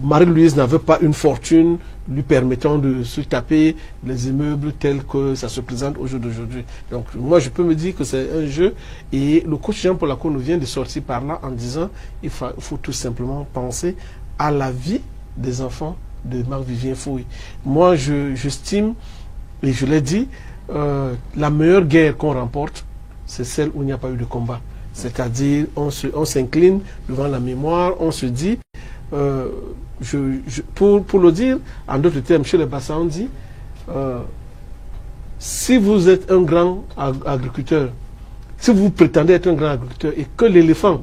Marie-Louise n'avait pas une fortune lui permettant de se taper les immeubles tels que ça se présente au jour d'aujourd'hui. Donc moi je peux me dire que c'est un jeu, et le coach Jean-Paul Akono vient de sortir par là en disant il faut tout simplement penser à la vie des enfants de Marc Vivien Foué. Moi j'estime, et je l'ai dit, la meilleure guerre qu'on remporte, c'est celle où il n'y a pas eu de combat. C'est-à-dire on s'incline devant la mémoire, on se dit, pour le dire en d'autres termes, chez les Bassans, on dit si vous êtes un grand agriculteur, si vous prétendez être un grand agriculteur et que l'éléphant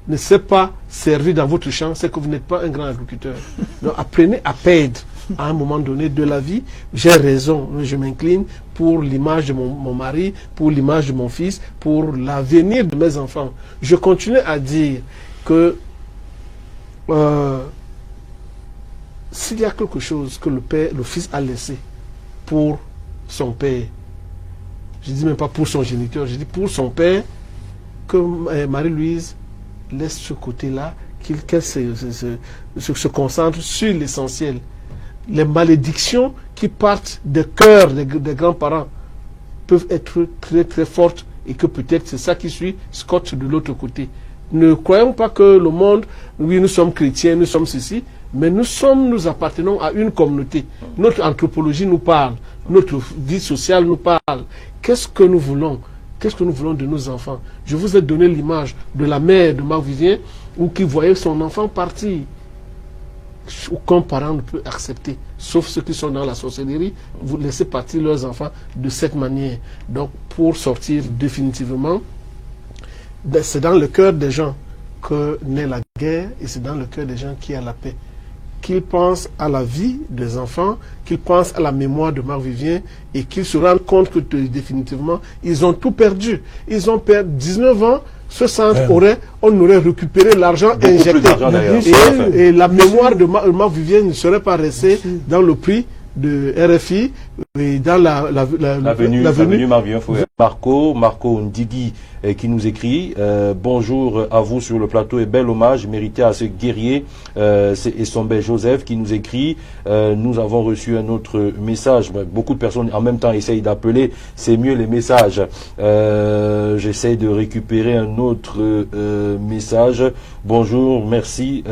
ne s'est pas servi dans votre champ, c'est que vous n'êtes pas un grand agriculteur. Donc apprenez à perdre à un moment donné de la vie. J'ai raison, je m'incline pour l'image de mon mari, pour l'image de mon fils, pour l'avenir de mes enfants. Je continue à dire que s'il y a quelque chose que le fils a laissé pour son père, je ne dis même pas pour son géniteur, je dis pour son père, que Marie-Louise laisse ce côté-là, qu'elle se concentre sur l'essentiel. Les malédictions qui partent des cœurs des grands-parents peuvent être très très fortes, et que peut-être c'est ça qui suit Scott de l'autre côté. Ne croyons pas que le monde, oui, nous sommes chrétiens, nous sommes ceci, mais nous appartenons à une communauté. Notre anthropologie nous parle, notre vie sociale nous parle. Qu'est-ce que nous voulons? Qu'est-ce que nous voulons de nos enfants? Je vous ai donné l'image de la mère de Marc Vivien, où qui voyait son enfant partir. Aucun parent ne peut accepter, sauf ceux qui sont dans la sorcellerie, vous laissez partir leurs enfants de cette manière. Donc, pour sortir définitivement, c'est dans le cœur des gens que naît la guerre, et c'est dans le cœur des gens qu'il y a la paix. qu'ils pensent à la vie des enfants, qu'ils pensent à la mémoire de Marc Vivien et qu'ils se rendent compte que définitivement, ils ont tout perdu. Ils ont perdu 19 ans. Ce centre on aurait récupéré l'argent injecté. Et la mémoire de Marc Vivien ne serait pas restée dans le prix de RFI et dans l'avenue Marc Vivien Foué. Marco Ndigi qui nous écrit bonjour à vous sur le plateau et bel hommage mérité à ce guerrier et son bel Joseph qui nous écrit nous avons reçu un autre message. Beaucoup de personnes en même temps essayent d'appeler, c'est mieux les messages. J'essaie de récupérer un autre message. Bonjour, merci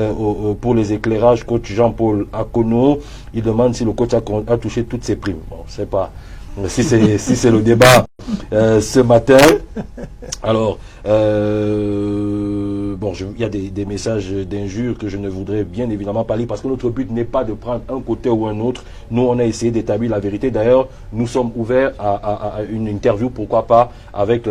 pour les éclairages, coach Jean-Paul Akono. Il demande si le coach a touché toutes ses primes. Bon, je sais pas si c'est le débat ce matin. Alors, bon, il y a des messages d'injures que je ne voudrais bien évidemment pas lire parce que notre but n'est pas de prendre un côté ou un autre. Nous, on a essayé d'établir la vérité. D'ailleurs, nous sommes ouverts à une interview, pourquoi pas, avec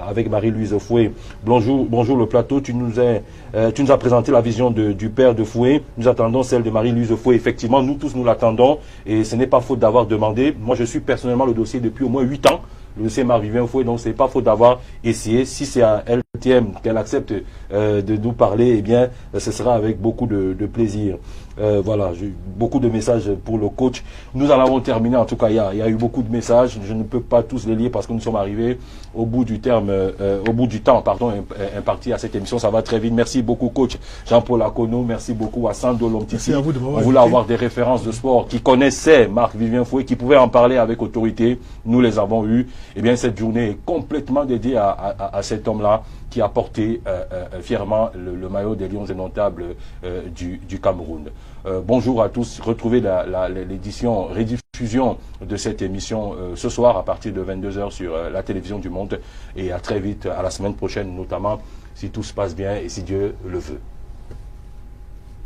avec Marie-Louise Foué. Bonjour le plateau. Tu nous as présenté la vision du père de Foué. Nous attendons celle de Marie-Louise Foué. Effectivement, nous tous, nous l'attendons et ce n'est pas faute d'avoir demandé. Moi, je suis personnellement le dossier depuis au moins 8 ans. Le dossier Marc Vivien Foué, donc c'est pas faute d'avoir essayé. Si c'est à LTM qu'elle accepte de nous parler, eh bien, ce sera avec beaucoup de plaisir. Voilà, j'ai beaucoup de messages pour le coach. Nous en avons terminé, en tout cas, il y a eu beaucoup de messages. Je ne peux pas tous les lire parce que nous sommes arrivés au bout du temps, imparti à cette émission. Ça va très vite. Merci beaucoup, coach Jean-Paul Akono. Merci beaucoup à Sando Lomtiti. On voulait avoir des références de sport qui connaissaient Marc Vivien Foué, qui pouvaient en parler avec autorité. Nous les avons eus. Eh bien, cette journée est complètement dédiée à cet homme-là qui a porté fièrement le maillot des Lions indomptables du Cameroun. Bonjour à tous. Retrouvez l'édition, rediffusion de cette émission ce soir à partir de 22 h sur la télévision du Monde. Et à très vite, à la semaine prochaine notamment, si tout se passe bien et si Dieu le veut.